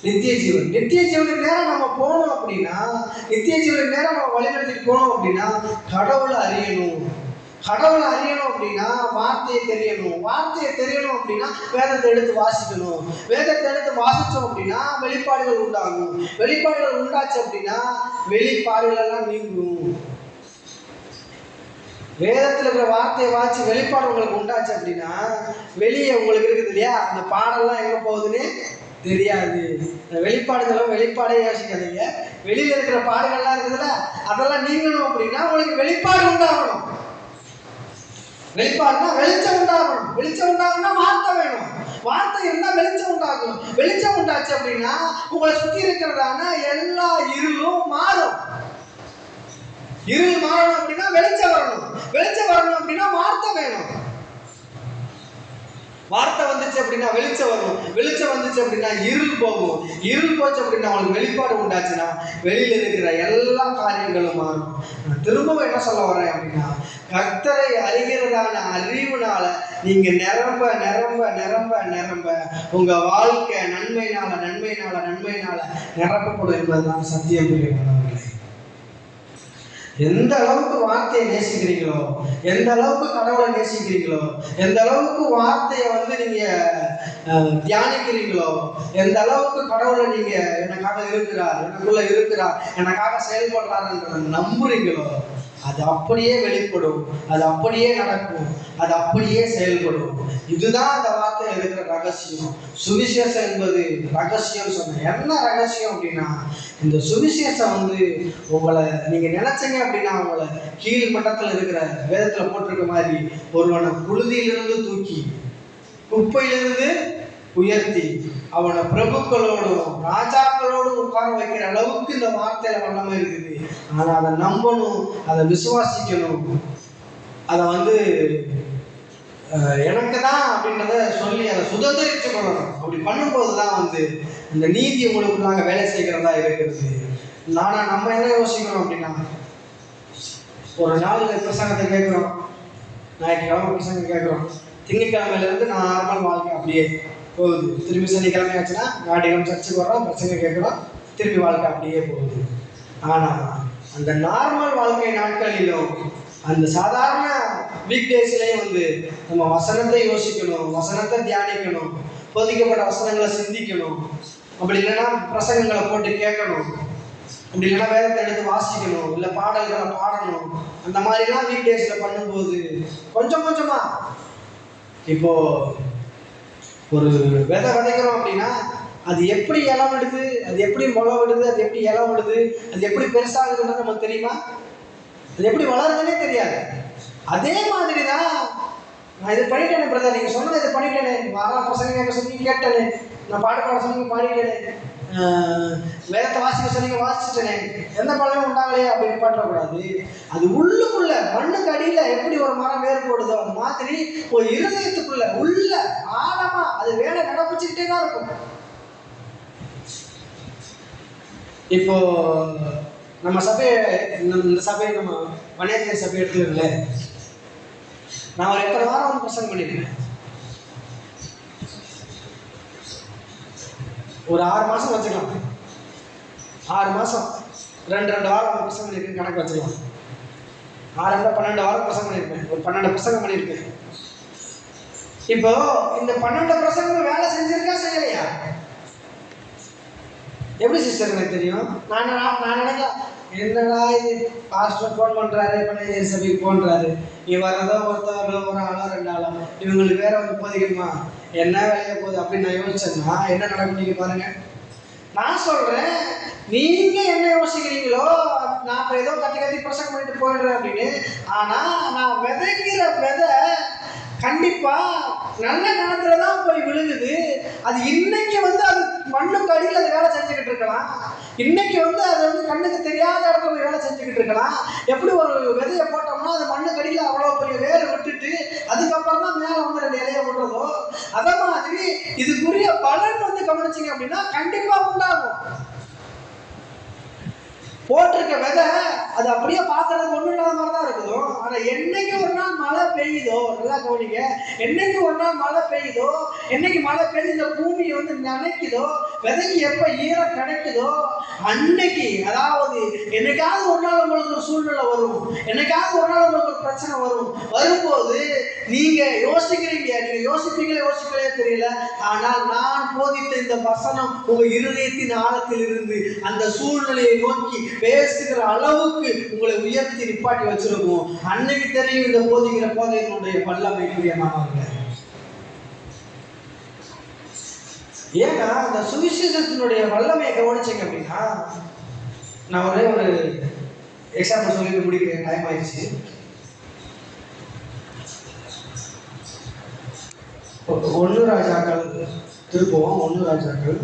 நித்திய ஜீவன். நித்திய ஜீவனுக்கு நேரம் நம்ம போகணும் அப்படின்னா, நித்திய ஜீவனுக்கு நேரம் நம்ம வழிநடத்திட்டு போகணும் அப்படின்னா கடவுளை அறியணும். கடவுளை அறியணும் அப்படின்னா வார்த்தையை தெரியணும். வார்த்தையை தெரியணும் அப்படின்னா வேதத்தை எடுத்து வாசிக்கணும். வேதத்தை எடுத்து வாசித்தோம் அப்படின்னா வெளிப்பாடுகள் உண்டாகும். வெளிப்பாடுகள் உண்டாச்சு அப்படின்னா வெளிப்பாடுகள் எல்லாம் நீங்கும். வேதத்தில் இருக்கிற வார்த்தையை வாசி வெளிப்பாடு உங்களுக்கு உண்டாச்சு அப்படின்னா வெளியே உங்களுக்கு இருக்குது இல்லையா, அந்த பாடெல்லாம் எங்கே போகுதுன்னு தெரியாது. இந்த வெளிப்பாடுகளும் வெளிப்பாடே யோசிக்காதீங்க. வெளியில் இருக்கிற பாடுகள்லாம் இருக்குதுல்ல, அதெல்லாம் நீங்கணும் அப்படின்னா உங்களுக்கு வெளிப்பாடு உண்டாகணும். வெளிப்பாடுனா வெளிச்சம் உண்டாகணும். வெளிச்சம் உண்டாகணும்னா வார்த்தை வேணும். வார்த்தை இருந்தால் வெளிச்சம் உண்டாகும். வெளிச்சம் உண்டாச்சு அப்படின்னா உங்களை சுற்றி இருக்கிறதான எல்லா இருளும் மாறும். இருள் மாறணும் அப்படின்னா வெளிச்சம் வரணும். வெளிச்சம் வரணும் அப்படின்னா வார்த்தை வேணும். வார்த்தை வந்துச்சு அப்படின்னா வெளிச்சம் வரும். வெளிச்சம் வந்துச்சு போச்சு அப்படின்னா இருள் போகும். இருள் போச்சு அப்படின்னா அவங்களுக்கு வெளிப்பாடு உண்டாச்சுன்னா வெளியில இருக்கிற எல்லா காரியங்களும் மாறும். நான் திரும்பவும் என்ன சொல்ல வரேன் அப்படின்னா, கர்த்தரை அறிகிறதான அறிவுனால நீங்க நிரம்ப நிரம்ப நிரம்ப நிரம்ப உங்க வாழ்க்கை நன்மையினால நன்மையினால நன்மையினால நிரப்பப்படும் என்பதுதான் சத்தியம். பிரியமானவர்களே, எந்த அளவுக்கு வார்த்தையை நேசிக்கிறீங்களோ, எந்த அளவுக்கு கடவுளை நேசிக்கிறீங்களோ, எந்த அளவுக்கு வார்த்தையை நீங்க தியானிக்கிறீங்களோ, எந்த அளவுக்கு கடவுளை நீங்க எனக்காக இருக்கிறார், எனக்குள்ள இருக்கிறார், எனக்காக செயல்படுறாருன்றத நம்புறீங்களோ, அது அப்படியே வெளிப்படும், அது அப்படியே நடக்கும், அது அப்படியே செயல்படும். இதுதான் அந்த வார்த்தையில் இருக்கிற ரகசியம். சுவிசேஷம் என்பது ரகசியம் சொன்னேன். என்ன ரகசியம் அப்படின்னா, இந்த சுவிசேஷம் உங்களை நீங்க நினைச்சீங்க அப்படின்னா உங்களை கீழ் மட்டத்தில் இருக்கிற வேதத்துல போட்டிருக்க மாதிரி ஒருவனை புழுதியிலிருந்து தூக்கி குப்பையிலிருந்து உயர்த்தி அவனை பிரபுக்களோடும் ராஜாக்களோடும் உட்கார வைக்கிற அளவுக்கு இந்த வார்த்தையில வல்லமை இருக்குது. ஆனா அதை நம்பணும், அதை விசுவாசிக்கணும், அதை எனக்கு தான் அப்படின்றத சொல்லி அதை சுதந்திரிச்சு கொள்ளணும். அப்படி பண்ணும்போது தான் இந்த நீதி உங்களுக்குள்ளாக வேலை செய்கிறதா இருக்கிறது. நம்ம என்ன யோசிக்கிறோம் அப்படின்னா, ஒரு நாள் பிரசங்கத்தை கேட்குறோம், ஞாயிற்றுக்கிழமை பிரசங்கம் கேட்குறோம், திங்கட்கிழமையிலேருந்து நார்மல் வாழ்க்கை அப்படியே போகுது. திரும்பி சனிக்கிழமை ஆச்சுன்னா ஞாயிற்றுக்கிழமை சர்ச்சுக்கு வர்றோம், பிரசங்க கேட்குறோம், திரும்பி வாழ்க்கை அப்படியே போகுது. ஆனால் அந்த நார்மல் வாழ்க்கை நாட்களிலும் அந்த சாதாரண வீக் டேஸ்லையும் நம்ம வசனத்தை யோசிக்கணும், வசனத்தை தியானிக்கணும், போதிக்கப்பட்ட வசனங்களை சிந்திக்கணும். அப்படி இல்லைன்னா பிரசங்கங்களை போட்டு கேட்கணும், அப்படி இல்லைன்னா வேதத்தை எடுத்து வாசிக்கணும், இல்லை பாடல்களை பாடணும். அந்த மாதிரிலாம் வீக் டேஸில் பண்ணும்போது கொஞ்சம் கொஞ்சமா இப்போ ஒரு விதை விதைக்கிறோம் அப்படின்னா அது எப்படி இலம் விடுது, அது எப்படி முளை விடுது, அது எப்படி இலம் விடுது, அது எப்படி பெருசாகுதுன்னு நமக்கு தெரியுமா? அது எப்படி வளருதுன்னே தெரியாது. அதே மாதிரி தான் நான் இது பண்ணிட்டேனே பிரதர், நீங்கள் சொன்னதை இதை பண்ணிட்டேனே, வர பசங்க கேட்க சொல்லி கேட்டேனே, நான் பாட்டு பாட சொல்லி பாடிட்டேனே, வேதத்தை வாசிக்க சொல்லி வாசிச்சிட்டேனே, எந்த பலனும் உண்டாகலையே அப்படின்னு பாட்டக்கூடாது. அது உள்ளுக்குள்ள மண்ணுக்கு அடியில் எப்படி ஒரு மரம் வேறு போடுதோ அந்த மாதிரி ஒரு இருதயத்துக்குள்ள உள்ள ஆழமா அது வேலை நடப்பிச்சுக்கிட்டே தான் இருக்கும். இப்போ நம்ம சபையை இந்த சபையை நம்ம வணிகத்திய சபை எடுத்துக்கல, நான் ஒரு எத்தனை வாரம் பிரசங்கம் பண்ணியிருக்கேன். ஒரு 6 மாதம் வச்சுக்கலாம், 6 மாதம் 2 வாரம் பிரசங்கம் பண்ணியிருக்கேன் கணக்கு வச்சுக்கலாம். 6 12 வாரம் பிரசங்கம் பண்ணியிருப்பேன், ஒரு 12 பிரசங்கம் பண்ணியிருக்கேன். இப்போ இந்த 12 பிரசங்கம் வேலை செஞ்சிருக்கா செய்யலையா? எப்படி சிஸ்டர் எனக்கு தெரியும்? நான் நினைக்கிறேன், என்னடா இது பாஸ்டர் ஃபோன் பண்ணுறாரு, பழைய சபைக்கு போன்றாரு, நீ வர்றதோ ஒருத்தவரோ ஒரு ஆளோ 2 ஆளோ, இவங்களுக்கு வேற போதிக்கணுமா, என்ன வேலையை போகுது அப்படின்னு நான் யோசிச்சேன்னா என்ன நடக்கும் நீங்கள் பாருங்க. நான் சொல்கிறேன், நீங்கள் என்ன யோசிக்கிறீங்களோ நான் ஏதோ கத்தி பிரசங்கம் பண்ணிட்டு போயிடுறேன் அப்படின்னு. ஆனால் நான் விதைக்கிற விதை கண்டிப்பாக நல்ல நேரத்தில் தான் போய் விழுகுது. அது இன்னைக்கு அது மண்ணுக்கு அடியில் அது வேலை செஞ்சுக்கிட்டு இருக்கலாம், இன்னைக்கு அது கண்ணுக்கு தெரியாத இடத்துல போய் வேலை செஞ்சுக்கிட்டு இருக்கலாம். எப்படி ஒரு விதையை போட்டோம்னா அது மண்ணுக்கு அடியில் அவ்வளோ பெரிய வேலை விட்டுட்டு அதுக்கப்புறம் தான் மேலே 2 இலையை விடுறதோ, அதை மாதிரி இதுக்குரிய பலன் கவனிச்சிங்க அப்படின்னா கண்டிப்பாக உண்டாகும். போட்டிருக்க விதை அது அப்படியே பார்க்கறதுக்கு ஒன்றும் இல்லாத மாதிரி தான் இருக்குதோ. ஆனால் என்னைக்கு ஒரு நாள் மழை பெய்யுதோ, நல்லா கவனிங்க, என்னைக்கு ஒரு நாள் மழை பெய்யுதோ, என்னைக்கு மழை பெய்து இந்த பூமியை நினைக்குதோ, விதைக்கு எப்போ ஈரம் கிடைக்குதோ அன்னைக்கு, அதாவது என்னைக்காவது ஒரு நாள் உங்களுக்கு ஒரு சூழ்நிலை வரும், என்னைக்காவது ஒரு நாள் உங்களுக்கு ஒரு பிரச்சனை வரும்போது நீங்கள் யோசிக்கிறீங்க, நீங்கள் யோசிக்கலையே தெரியல. ஆனால் நான் போதித்த இந்த வசனம் உங்கள் இருதயத்தின் ஆழத்தில் இருந்து அந்த சூழ்நிலையை நோக்கி பேசுகிற அளவுக்கு உங்களை உயர்த்தி நிப்பாட்டி வச்சிருக்கும். அன்னைக்கு தெரியும் இந்த போதிக்கிற போதையினுடைய வல்லமை. பிரியமானவர்களே, ஏன்னா இந்த சுவிசேஷத்தினுடைய வல்லமையை கவனிச்சீங்க அப்படின்னா, நான் ஒரே ஒரு எக்ஸாம்பிள் சொல்லி முடிக்கிறேன், டைம் ஆயிடுச்சு. 1 ராஜாக்கள் திருப்பவும் 1 ராஜாக்கள்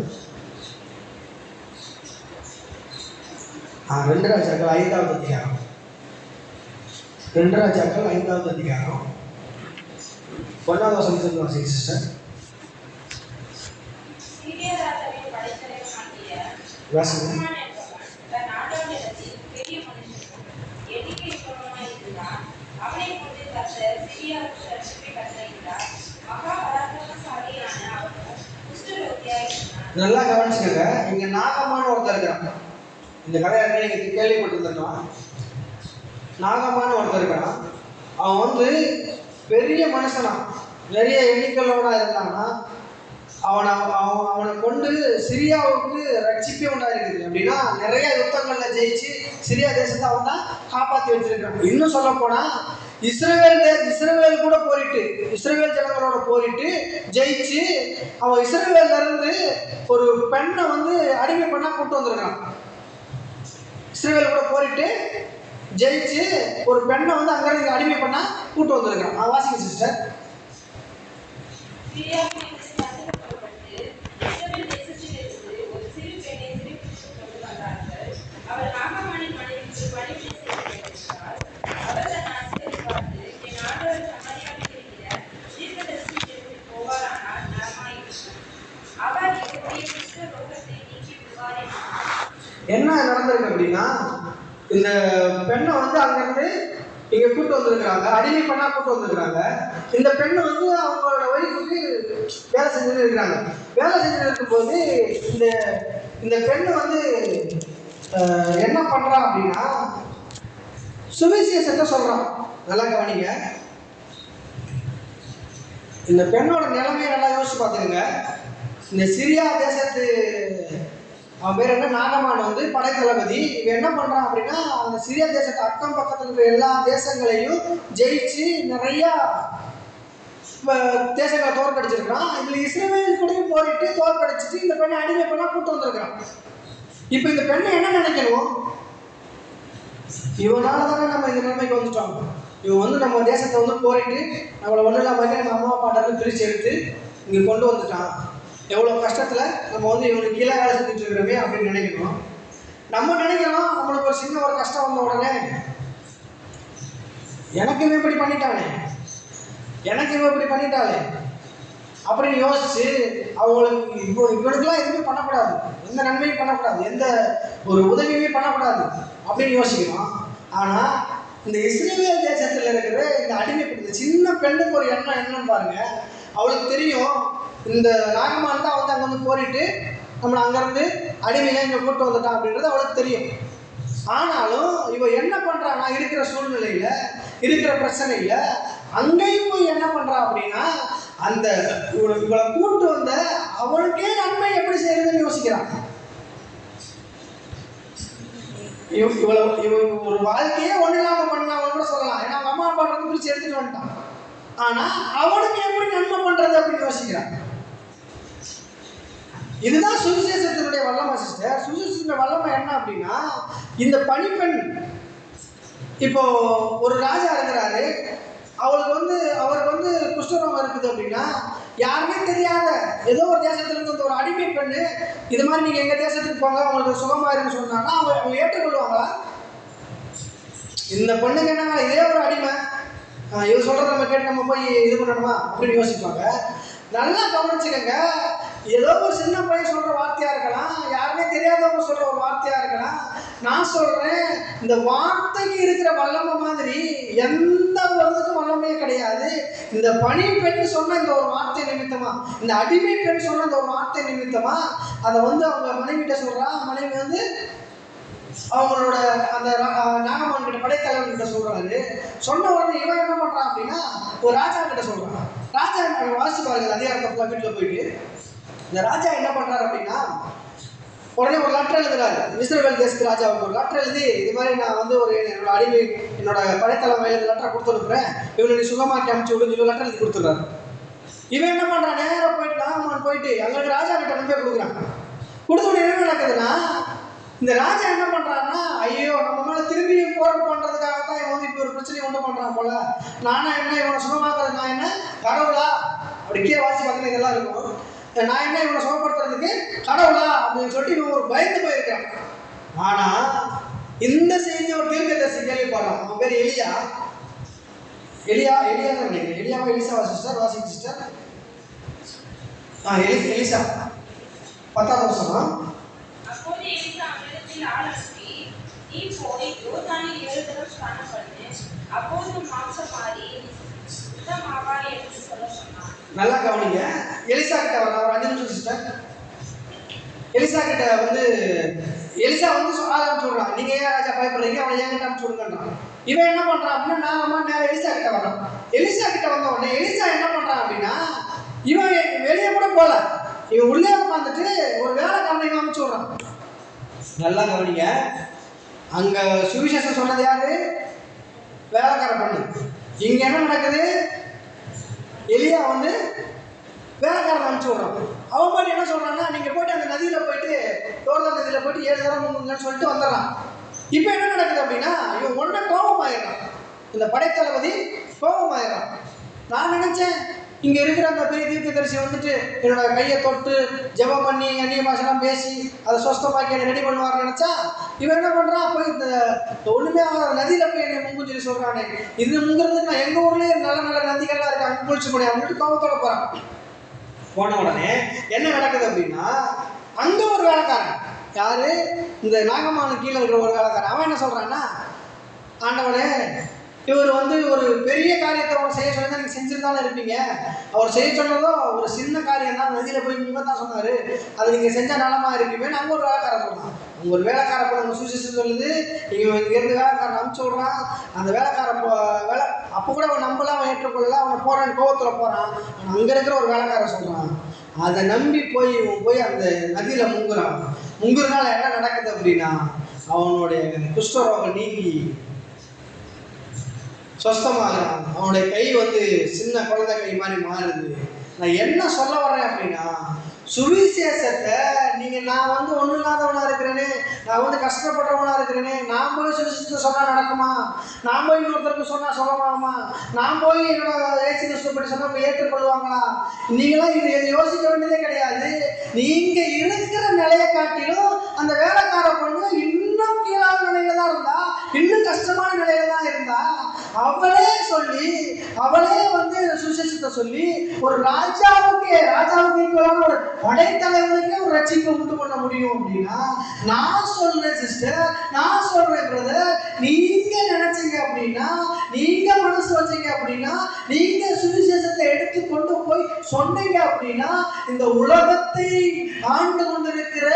2 ராஜாக்கள் 5வது அதிகாரம், 2 ராஜாக்கள் 5வது அதிகாரம் 1வது வசனத்திலிருந்து வாசிங்க சிஸ்டர். வாசிங்க. நல்லா கவனிச்சுக்கங்க. இங்க நாகமான ஒருத்தர் இருக்கிறான். இந்த கதையை நீங்க கேள்விப்பட்டிருந்திருக்கலாம். நாகமான ஒருத்தர் இருக்கிறான். அவன் வந்து பெரிய மனுஷனா, நிறைய எண்ணிக்கையோட இருந்தான்னா அவனை கொண்டு சிரியாவுக்கு ரட்சிப்பே உண்டாயிருக்குது. அப்படின்னா நிறைய யுத்தங்கள்ல ஜெயிச்சு சிரியா தேசத்தை அவன் தான் காப்பாற்றி வச்சிருக்கான். இன்னும் சொல்ல போனா இஸ்ரவேல் கூட போரிட்டு, இஸ்ரவேல் ஜனங்களோட போரிட்டு ஜெயிச்சு அவன் இஸ்ரவேல்ல இருந்து ஒரு பெண்ணை வந்து அடிமை பண்ணா கூட்டு வந்திருக்கான். இஸ்ரவேல் கூட போரிட்டு ஜெயிச்சு ஒரு பெண்ணை வந்து அங்க இருந்து அடிமை பண்ணா கூட்டு வந்திருக்கான். வாசிங்க சிஸ்டர். என்ன நடந்திருக்கு அப்படின்னா, இந்த பெண்ணை வந்து அங்கிருந்து இங்க கூட்டு வந்திருக்கிறாங்க, அடிமை பண்ணா கூட்டு வந்திருக்கிறாங்க. இந்த பெண்ணை வந்து அவங்களோட ஒய்ஃபுக்கு வேலை செஞ்சுட்டு இருக்கிறாங்க. வேலை செஞ்சுட்டு இருக்கும்போது இந்த பெண்ணு வந்து என்ன பண்றா அப்படின்னா சுவிசேஷத்தை சொல்றான். நல்லா கவனிங்க. இந்த பெண்ணோட நிலைமையை நல்லா யோசிச்சு பார்த்துக்கங்க. இந்த சிரியா தேசத்து அவன் பேர் என்ன, நாகமான் வந்து படைத்தளபதி. இவன் என்ன பண்றான் அப்படின்னா அந்த சிரியா தேசத்து அக்கம் பக்கத்தில் இருக்கிற எல்லா தேசங்களையும் ஜெயிச்சு நிறைய தேசங்களை தோற்கடிச்சிருக்கான். இதுல இஸ்ரவேல் கூடயும் போரிட்டு தோற்கடிச்சிட்டு இந்த பெண்ணை அடிமை பண்ணா கூட்டு வந்திருக்கான். இப்ப இந்த பெண்ணை என்ன நினைக்கணும், இவனால தானே நம்ம இந்த நிலைமைக்கு வந்துட்டோம். இவன் வந்து நம்ம தேசத்தை வந்து போரிட்டு நம்மளை ஒன்றும் இல்லாமல் நம்ம அம்மா அப்பாட்ட பிரித்து எடுத்து இங்கே கொண்டு வந்துட்டான். எவ்வளோ கஷ்டத்தில் நம்ம வந்து இவனுக்கு கீழே வேலை செஞ்சுட்டு இருக்கிறோமே அப்படின்னு நினைக்கணும். நம்ம நினைக்கிறோம் நம்மளுக்கு ஒரு சின்ன ஒரு கஷ்டம் வந்த உடனே எனக்கு இவன் இப்படி பண்ணிட்டானே, எனக்கு இவன் இப்படி பண்ணிட்டாலே அப்படின்னு யோசிச்சு அவங்களுக்கு இவனுக்குலாம் எதுவுமே பண்ணக்கூடாது, எந்த நன்மையும் பண்ணக்கூடாது, எந்த ஒரு உதவியுமே பண்ணக்கூடாது அப்படின்னு யோசிக்கிறோம். ஆனால் இந்த இஸ்ரவேல் தேசத்தில் இருக்கிற இந்த அடிமைப்பட்ட சின்ன பெண்ணுக்கு ஒரு எண்ணம் என்னன்னு பாருங்க. அவளுக்கு தெரியும் இந்த நாகமான் தான் வந்து அங்கே வந்து போரிட்டு நம்மளை அங்கேருந்து அடிமையாக இங்கே கூட்டு வந்துட்டான் அப்படின்றது அவளுக்கு தெரியும். ஆனாலும் இவ என்ன பண்ணுறான்னா இருக்கிற சூழ்நிலையில் இருக்கிற பிரச்சனையில் அங்கேயும் போய் என்ன பண்ணுறா அப்படின்னா அந்த இவளை கூட்டு வந்த அவளுக்கே நன்மை எப்படி செய்யறதுன்னு யோசிக்கிறான். இவ ஒரு வாழ்க்கையே ஒன்றும் இல்லாமல் பண்ணான்னு கூட சொல்லலாம். ஏன்னா அவங்க அம்மா அப்பா பிரித்து எடுத்துட்டு வந்துட்டான். ஆனால் அவனுக்கு எப்படி நன்மை பண்ணுறது அப்படின்னு யோசிக்கிறான். இதுதான் சுவிசேஷத்தினுடைய வல்லமை சிஸ்டர். சுவிசேஷத்தினுடைய வல்லமை என்ன அப்படின்னா இந்த பணிப்பெண் இப்போ ஒரு ராஜா இருக்கிறாரு, அவருக்கு வந்து குஷ்டரோகம் இருக்குது அப்படின்னா யாருமே தெரியாத ஏதோ ஒரு தேசத்துல இருந்து ஒரு அடிமை பெண்ணு இது மாதிரி நீங்க எங்க தேசத்துக்கு போங்க அவங்களுக்கு சுகமாயிருன்னு சொன்னாங்கன்னா அவங்க ஏற்றுக்கொள்வாங்களா? இந்த பெண்ணுக்கு என்ன இதே ஒரு அடிமை, இது சொல்றத நம்ம கேட்டு நம்ம போய் இது பண்ணணுமா அப்படின்னு யோசிப்பாங்க. நல்லா கவனிச்சுக்கங்க. ஏதோ ஒரு சின்ன பையன் சொல்ற வார்த்தையா இருக்கலாம், யாருமே தெரியாதவங்க சொல்ற ஒரு வார்த்தையா இருக்கலாம். நான் சொல்றேன், இந்த வார்த்தைக்கு இருக்கிற வல்லமை மாதிரி எந்த வருதுக்கும் வல்லமையே கிடையாது. இந்த பணி பெண் சொன்ன இந்த ஒரு வார்த்தை நிமித்தமா, இந்த அடிமை பெண் சொன்ன இந்த ஒரு வார்த்தை நிமித்தமா அதை வந்து அவங்க மனைவிட்ட சொல்றா. மனைவி வந்து அவங்களோட அந்த நாகமான் கிட்ட படைத்தலைவன் கிட்ட சொல்றாரு. சொன்ன உடனே இவன் என்ன பண்றான் அப்படின்னா ஒரு ராஜா கிட்ட சொல்றான். ராஜா வாசிச்சு பாருங்க அதிகாரத்தை வீட்டில் போயிட்டு இந்த ராஜா என்ன பண்றாரு அப்படின்னா உடனே ஒரு லெட்டர் எழுதுறாரு. இஸ்ரவேல் தேசத்து ராஜாவுக்கு ஒரு லெட்டர் எழுதி இது மாதிரி நான் வந்து ஒரு என்னோட அடிமை என்னோட படைத்தலைமையில இந்த லெட்டரை கொடுத்துருக்குறேன், இவனை நீ சுகமாக்கி அமைச்சு விடுன்னு சொல்லி லெட்டர் எழுதி கொடுத்துட்றாரு. இவன் என்ன பண்றான், நேரம் போயிட்டு நாகமான் போயிட்டு அங்கே ராஜா கிட்ட கொண்டு போய் கொடுக்குறான். கொடுத்த உடனே என்ன நடக்குதுன்னா இந்த ராஜா என்ன பண்றான்னா ஐயோ நம்ம மேல திரும்பியும் போர் பண்றதுக்காக தான் இவன் வந்து இப்போ ஒரு பிரச்சனையை உண்டு பண்றான் போல, நானா என்ன இவனை சுகமாக்குறது, நான் என்ன கடவுளா அப்படி கீழே வாசி பார்த்தீங்கன்னா இதெல்லாம் இருக்கும், நான் என்ன இவனை சுகப்படுத்துறதுக்கு கடவுளா அப்படின்னு சொல்லிட்டு இவன் ஒரு பயந்து போயிருக்கான். ஆனா இந்த செய்தி ஒரு தீர்க்கதரிசி கேள்விப்படுறான். அவன் பேர் எலியா தான் நினைக்கிறேன். எலியாவா எலிசாவா சிஸ்டர்? Washing sister. எலிசா 10ஆம் வருஷமா இடத்தில் ஆள் அனுப்பி, நீ போய் யோர்தானில் 7 தரம் ஸ்நானம் பண்ணு, அப்போது மாம்சம் மாறி சுத்தமாவாய் என்று சொல்ல சொன்னான். நல்லா கவனிங்க. எலிசா கிட்ட வர ஒரு 5 நிமிஷம் சிஸ்டர். எலிசா கிட்ட எலிசா ஆரம்பிச்சு விடுறான். நீங்க ஏன் ராஜா பயப்படுறீங்க, அவனை ஏன் கிட்ட அனுப்பிச்சு விடுங்கன்றான். இவன் என்ன பண்றான் அப்படின்னா, நான் நேரம் எலிசா கிட்ட வரான். எலிசா கிட்ட வந்த உடனே எலிசா என்ன பண்றான் அப்படின்னா, இவன் வெளியே கூட போல, இவன் உள்ளே உட்காந்துட்டு ஒரு வேலைக்காரனை அனுப்பிச்சு விடுறான். நல்லா கவனிங்க. அங்க சுவிசேஷம் சொன்னது யாரு? வேலைக்கார பண்ணு. இங்க என்ன நடக்குது? எலியா வேலைக்காரன் அனுப்பிச்சு விடுறான். அவன் பாட்டு என்ன சொல்றான்னா, நீங்க போயிட்டு அந்த நதியில போயிட்டு யோர்தான் நதியில போயிட்டு 7 தரம் முங்குங்கன்னு சொல்லிட்டு வந்துடுறான். இப்போ என்ன நடக்குது அப்படின்னா, இவன் உடனே கோபம் ஆயிடுறான். இந்த படைத்தளபதி கோபம் ஆயிடுறான். நான் நினைச்சேன் இங்க இருக்கிற அந்த பெரிய தீர்க்கதரிசி என்னோட கையை தொட்டு ஜெபம் பண்ணி அந்நிய பாஷெல்லாம் பேசி அதை சொஸ்தமாக்கி என்னை ரெடி பண்ணுவார்னு நினைச்சா, இவன் என்ன பண்றான், போய் இந்த ஒண்ணுமே நதியில போய் என்னை முங்குன்னு சொல்லி சொல்றானே, இது முங்குறதுக்கு நான் எங்க ஊர்லயே நல்ல நல்ல நதிகள்லாம் இருக்கு, அங்கே குளிச்சு முடியும் அப்படின்ட்டு கோபத்தோட போறான். போன உடனே என்ன நடக்குது அப்படின்னா, அங்க ஒரு வேலைக்காரன், யாரு, இந்த நாகமான கீழே இருக்கிற ஒரு வேலைக்காரன், அவன் என்ன சொல்றான்னா, ஆண்டவனே இவர் ஒரு பெரிய காரியத்தை அவர் செய்ய சொல்லி தான் நீங்கள் செஞ்சுருந்தாலும் இருப்பீங்க. அவர் செய்ய சொன்னதோ ஒரு சின்ன காரியம் தான், நதியில் போய் முங்க தான் சொன்னார், அதை நீங்கள் செஞ்சால் நலமாக இருப்பீங்க. அங்கே ஒரு வேலைக்காரன் சொல்கிறான். அங்கே ஒரு வேலைக்கார பொண்ணு சுவிசேஷம் சொல்லுது, நீங்கள் இங்கேருந்து வேலைக்காரன் அனுப்பிச்சு விட்றான். அந்த வேலைக்காரன் வேலை அப்போ கூட அவன் நம்பலாம், அவன் ஏற்றுக்கொள்ளலாம், அவனை போகிறான், கோவத்தில் போகிறான். அங்கே இருக்கிற ஒரு வேலைக்காரன் சொல்கிறான், அதை நம்பி போய் அந்த நதியில் முங்குறான். முங்குறதுனால என்ன நடக்குது அப்படின்னா, அவனுடைய குஷ்டரோகம் நீங்கி சொஸ்தமாகறான். அவனுடைய கை சின்ன குழந்தை கை மாதிரி மாறுது. நான் என்ன சொல்ல வர்றேன் அப்படின்னா, சுவிசேஷத்தை நான் ஒன்றும் இல்லாதவனா இருக்கிறேனே, நான் கஷ்டப்படுறவனா இருக்கிறேனே, நான் போய் சுவிசேஷத்தை சொன்னால் நடக்குமா, நான் போய் இன்னொருத்தருக்கு சொன்னால் சொல்லலாமா, நான் போய் என்னோட ஏசி கஷ்டப்பட்டு சொன்னால் ஏற்றுக்கொள்வாங்களா, நீங்களாம் இதை யோசிக்க வேண்டியதே கிடையாது. நீங்க இருக்கிற நிலையை காட்டிலும் அந்த வேலைக்கார பொண்ணு இன்னும் கீழான நிலையில தான் இருந்தா, இன்னும் கஷ்டமான நிலையில தான் இருந்தா, அவளே சுவிசேஷத்தை சொல்லி ஒரு ராஜாவுக்கு ஒரு படைத்தலைவனுக்கே ஒரு ரட்சிப்பை உண்டு பண்ண முடியும் அப்படின்னா, நான் சொல்றேன் சிஸ்டர், நான் சொல்றேன் பிரதர், நீங்க நினைச்சீங்க அப்படின்னா, நீங்க மனசு வச்சீங்க அப்படின்னா, நீங்க சுவிசேஷத்தை எடுத்து கொண்டு போய் சொன்னீங்க அப்படின்னா, இந்த உலகத்தை ஆண்டு கொண்டிருக்கிற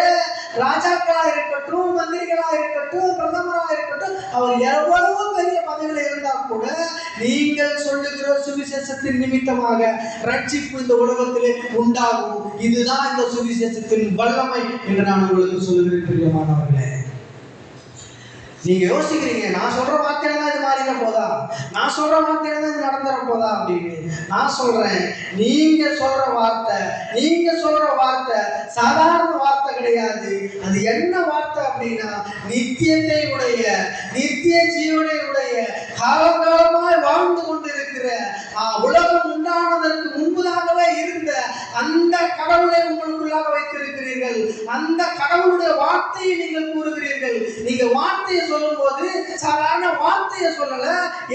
ராஜாக்களா இருக்கட்டும், மந்திரிகளா இருக்கட்டும், பிரதமரா இருக்கட்டும், அவர் எவ்வளவு பெரிய பதவியில் இருந்தா கூட, நீங்கள் சொல்லுகிற சுவிசேஷத்தின் நிமித்தமாக ரட்சிப்பு இந்த உலகத்திலே உண்டாகும். இதுதான் இந்த சுவிசேஷத்தின் வல்லமை என்று நான் உங்களுக்கு சொல்லுகிறேன் பிரியமானவர்களே. நீங்க யோசிக்கிறீங்க, நான் சொல்ற வார்த்தையில தான் இது மாறிட போதா, நான் சொல்ற வார்த்தையில தான் இது நடந்துட போதா அப்படின்னு. நான் சொல்றேன், நீங்க சொல்ற வார்த்தை சாதாரண வார்த்தை கிடையாது. அது என்ன வார்த்தை அப்படின்னா, நித்தியத்தை உடைய, நித்திய ஜீவனை உடைய, காலகாலமாய் வாழ்ந்து கொண்டிருக்கிற, உலகம் உண்டானதற்கு முன்பதாகவே இருந்த அந்த கடவுளை உங்களுக்குள்ளாக வைத்திருக்கிறீர்கள். அந்த கடவுளுடைய வார்த்தையை நீங்கள் கூறுகிறீர்கள். நீங்க வார்த்தையை சொல்லும் போது சாதாரண வார்த்தையை சொல்லல.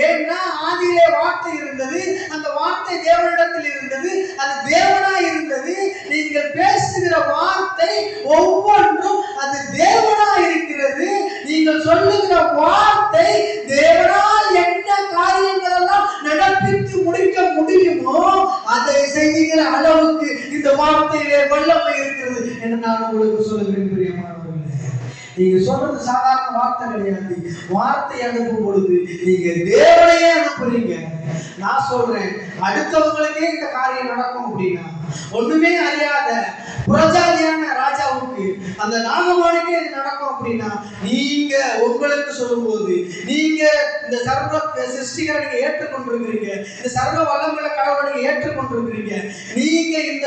ஏன்னா ஆதியிலே வார்த்தை இருந்தது, அந்த வார்த்தை தேவனிடத்தில் இருந்தது, அது தேவனாய் இருந்தது. நீங்கள் பேசுகிற வார்த்தை ஒவ்வொன்றும் அது தேவனாய் இருக்கிறது. நீங்கள் சொல்லுகிற வார்த்தை தேவனால் என்ன காரியங்கள் எல்லாம் நடப்பித்து முடிக்க முடியுமோ அதை செய்கிற அளவுக்கு இந்த வார்த்தையிலே வல்லமை இருக்கிறது என்று நான் உங்களுக்கு சொல்லுகிறேன் பிரியமானவர்களே. நீங்க சொல்றது சாதாரண வார்த்தை கிடையாது. வார்த்தை அனுப்பும் பொழுது நீங்க தேவனையே அனுப்புறீங்க. நான் சொல்றேன், அடுத்தவங்களுக்கே இந்த காரியம் நடக்கும் அப்படின்னா, ஒண்ணுமே அறியாத புறஜாதியான ராஜாவுக்கு, அந்த நாகமானுக்கே இது நடக்கும் அப்படின்னா, நீங்க உங்களுக்கு சொல்லும் போது, நீங்க இந்த சர்வ சிருஷ்டிகளை நீங்க ஏற்றுக்கொண்டிருக்கிறீங்க, இந்த சர்வ வல்லமையுள்ள கடவுளை நீங்க ஏற்றுக்கொண்டிருக்கிறீங்க, நீங்க இந்த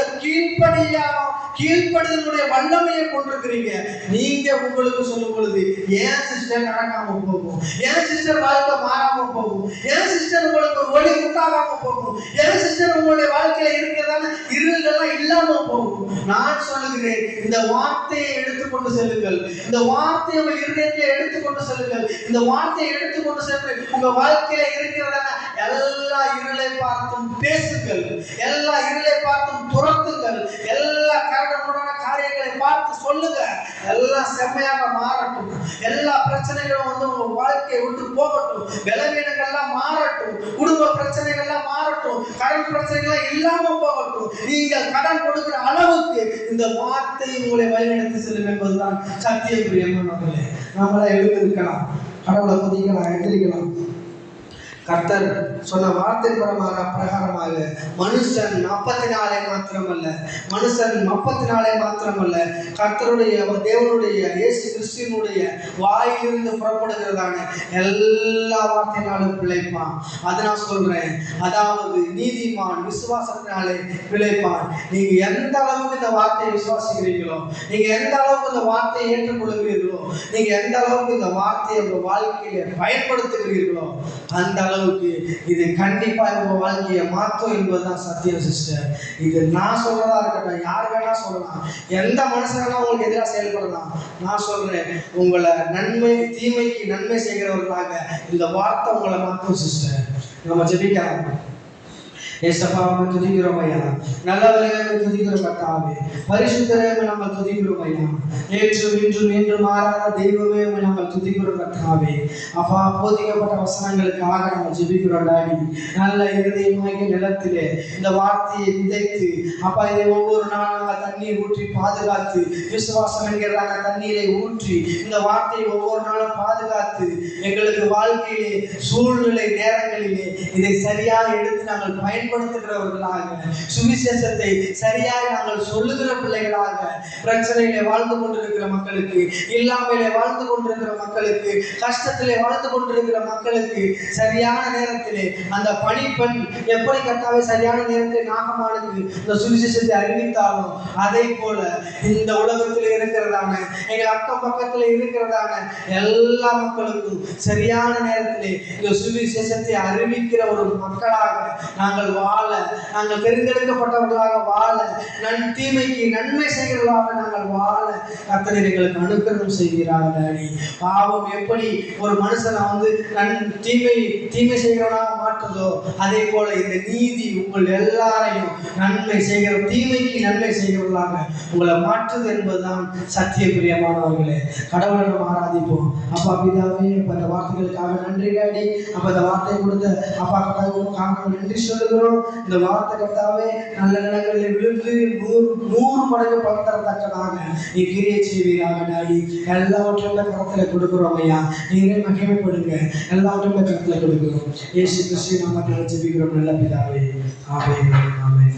கீழ்ப்படுதலுடைய வல்லமையை கொண்டிருக்கிறீங்க. நீங்க உங்களுக்கு சொல்லும் பொழுது, ஏன் சிஸ்டர் நடக்காம போகும், ஏன் சிஸ்டர் வாழ்க்கை மாறாம போகும், ஏன் சிஸ்டர் உங்களுக்கு ஒரு ஒளி உண்டாகாம போகும், ஏன் சிஸ்டர் உங்களுடைய வாழ்க்கையில இருக்கிறதான இருளெல்லாம் இல்லாம போகும். நான் சொல்லுகிறேன், இந்த வார்த்தையை எடுத்துக்கொண்டு செல்லுங்கள், இந்த வார்த்தையை உங்க இருதயத்தில் எடுத்துக்கொண்டு செல்லுங்கள், இந்த வார்த்தையை எடுத்துக்கொண்டு சென்று உங்க வாழ்க்கையில இருக்கிறதான எல்லா இருளை பார்த்தும் பேசுங்கள், எல்லா இருளை பார்த்தும் துரத்துங்கள், எல்லா கரடுமுரடான காரியங்களை பார்த்து சொல்லுங்க. எல்லாம் செம்மையாக மாறட்டும். எல்லா பிரச்சனைகளும் வந்து உங்க வாழ்க்கையை விட்டு போகட்டும். பலவீனங்கள்லாம் மாறட்டும். குடும்ப பிரச்சனைகள்லாம் மாறட்டும். கடன் பிரச்சனைகள்லாம் இல்லாம போகட்டும். நீங்கள் கடன் கொடுக்கிற அளவுக்கு இந்த வார்த்தை உங்களை வழிநடத்தி செல்லும் என்பதுதான் சத்தியம். பிரியமானவர்களே, நம்மள எழுந்திருக்கலாம், கடவுளை புதிக்கலாம், எதிரிக்கலாம். கர்த்தர் சொன்ன வார்த்தை பிரகாரமாக மனுஷன் 40 மாத்திரமல்ல, கர்த்தருடைய தேவனுடைய இயேசு கிறிஸ்துவினுடைய வாயிலிருந்து புறப்படுகிறதான எல்லா வார்த்தையினாலும் பிழைப்பான். அதை நான் சொல்றேன். அதாவது நீதிமான் விசுவாசத்தினாலே பிழைப்பான். நீங்க எந்த அளவுக்கு இந்த வார்த்தையை விசுவாசிக்கிறீங்களோ, நீங்க எந்த அளவுக்கு இந்த வார்த்தையை ஏற்றுக்கொள்கிறீர்களோ, நீங்க எந்த அளவுக்கு இந்த வார்த்தையை உங்க வாழ்க்கையில பயன்படுத்துகிறீர்களோ, அந்த அளவுக்கு இது கண்டிப்பா உங்க வாழ்க்கையை மாற்றும் என்பதுதான் சத்தியம் சிஸ்டர். இது நான் சொல்றதா இருக்கட்டும், யார் வேணா சொல்லலாம், எந்த மனுஷனா உங்களுக்கு எதிராக செயல்படலாம். நான் சொல்றேன், உங்களை தீமைக்கு நன்மை செய்கிறவர்களாக இந்த வார்த்தை உங்களை மாற்றும் சிஸ்டர். நம்ம ஜெபிக்கலாம். ஏசப்பாவை துதிக்கிறோம் ஐயா. நல்லவரே துதிக்கிறோம் கர்த்தாவே. பரிசுத்தரே நாங்கள் துதிக்கிறோம் ஐயா. நேற்றும் இன்றும் என்றும் மாறாத தெய்வமே நாங்கள் துதிக்கிறோம் கர்த்தாவே. அப்பா, போதிக்கப்பட்ட வசனங்களுக்காக நாங்கள் ஜெபிக்கிறோம் டாடி. நல்ல இருதயமாகிய நிலத்திலே இந்த வார்த்தையை விதைத்து அப்பா, இதை ஒவ்வொரு நாள் நாங்கள் தண்ணீர் ஊற்றி பாதுகாத்து, விசுவாசம் என்கிற தண்ணீரை ஊற்றி இந்த வார்த்தையை ஒவ்வொரு நாளும் பாதுகாத்து எங்களுக்கு வாழ்க்கையிலே சூழ்நிலை நேரங்களிலே இதை சரியாக எடுத்து நாங்கள் பயன்படுத்துகிறவர்களாக, சுவிசேஷத்தை சரியாக நாங்கள் சொல்லுகிற பிள்ளைகளாக, பிரச்சனையிலே வாழ்ந்து கொண்டிருக்கிற மக்களுக்கு, இல்லாமலே வாழ்ந்து கொண்டிருக்கிற மக்களுக்கு, கஷ்டத்திலே வாழ்ந்து கொண்டிருக்கிற மக்களுக்கு சரியான நேரத்திலே அந்த பணிப்பெண் எப்படி கர்த்தாவே சரியான நேரத்தில் நாகமானுக்கு இந்த சுவிசேஷத்தை அறிவித்தாலும், அதை போல இந்த உலகத்தில் இருக்கிறதான எங்கள் அக்கம் பக்கத்தில் இருக்கிறதான எல்லா மக்களுக்கும் சரியான நேரத்திலே இந்த சுவிசேஷத்தை அறிவிக்கிற ஒரு மக்களாக நாங்கள் வாழ, நாங்கள் தெரிந்தெடுக்கப்பட்டவர்களாக வாழ, தீமைக்கு நன்மை செய்கிறவர்களாக நாங்கள் வாழ கர்த்தர் எங்களுக்கு அனுக்கிரகம் செய்கிறார்கள். பாவம் எப்படி ஒரு மனுஷனை வந்து தீமை செய்கிறவனாக மாற்றுதோ, அதே போல இந்த நீதி உங்கள் எல்லாரையும் நன்மை செய்கிற, தீமைக்கு நன்மை செய்கிறவர்களாக உங்களை மாற்றுது என்பதுதான் சத்திய பிரியமானவர்களே. கடவுளை நம்ம ஆராதிப்போம். அப்பா பிதாவே, அந்த வார்த்தைகளுக்காக நன்றி டாடி. அப்ப இந்த வார்த்தை கொடுத்த அப்பா கர்த்தாவுக்கு நன்றி சொல்லுகிறோம். இந்த வார்த்தை கர்த்தாவே நல்ல நிலங்களில் விழுந்து 100 மடங்கு பகிர்ந்தத்தக்கதாக நீ கிரியை செய்வீராக டாடி. எல்லாவற்றையும் கருத்துல கொடுக்கிறோம் ஐயா. நீங்களே மகிமைப்படுங்க. எல்லாவற்றையும் கருத்துல கொடுக்கிறோம். இயேசு கிறிஸ்து நாமத்தில் ஜெபிக்கிறோம் நல்ல பிதாவே. ஆமென். ஆமென்.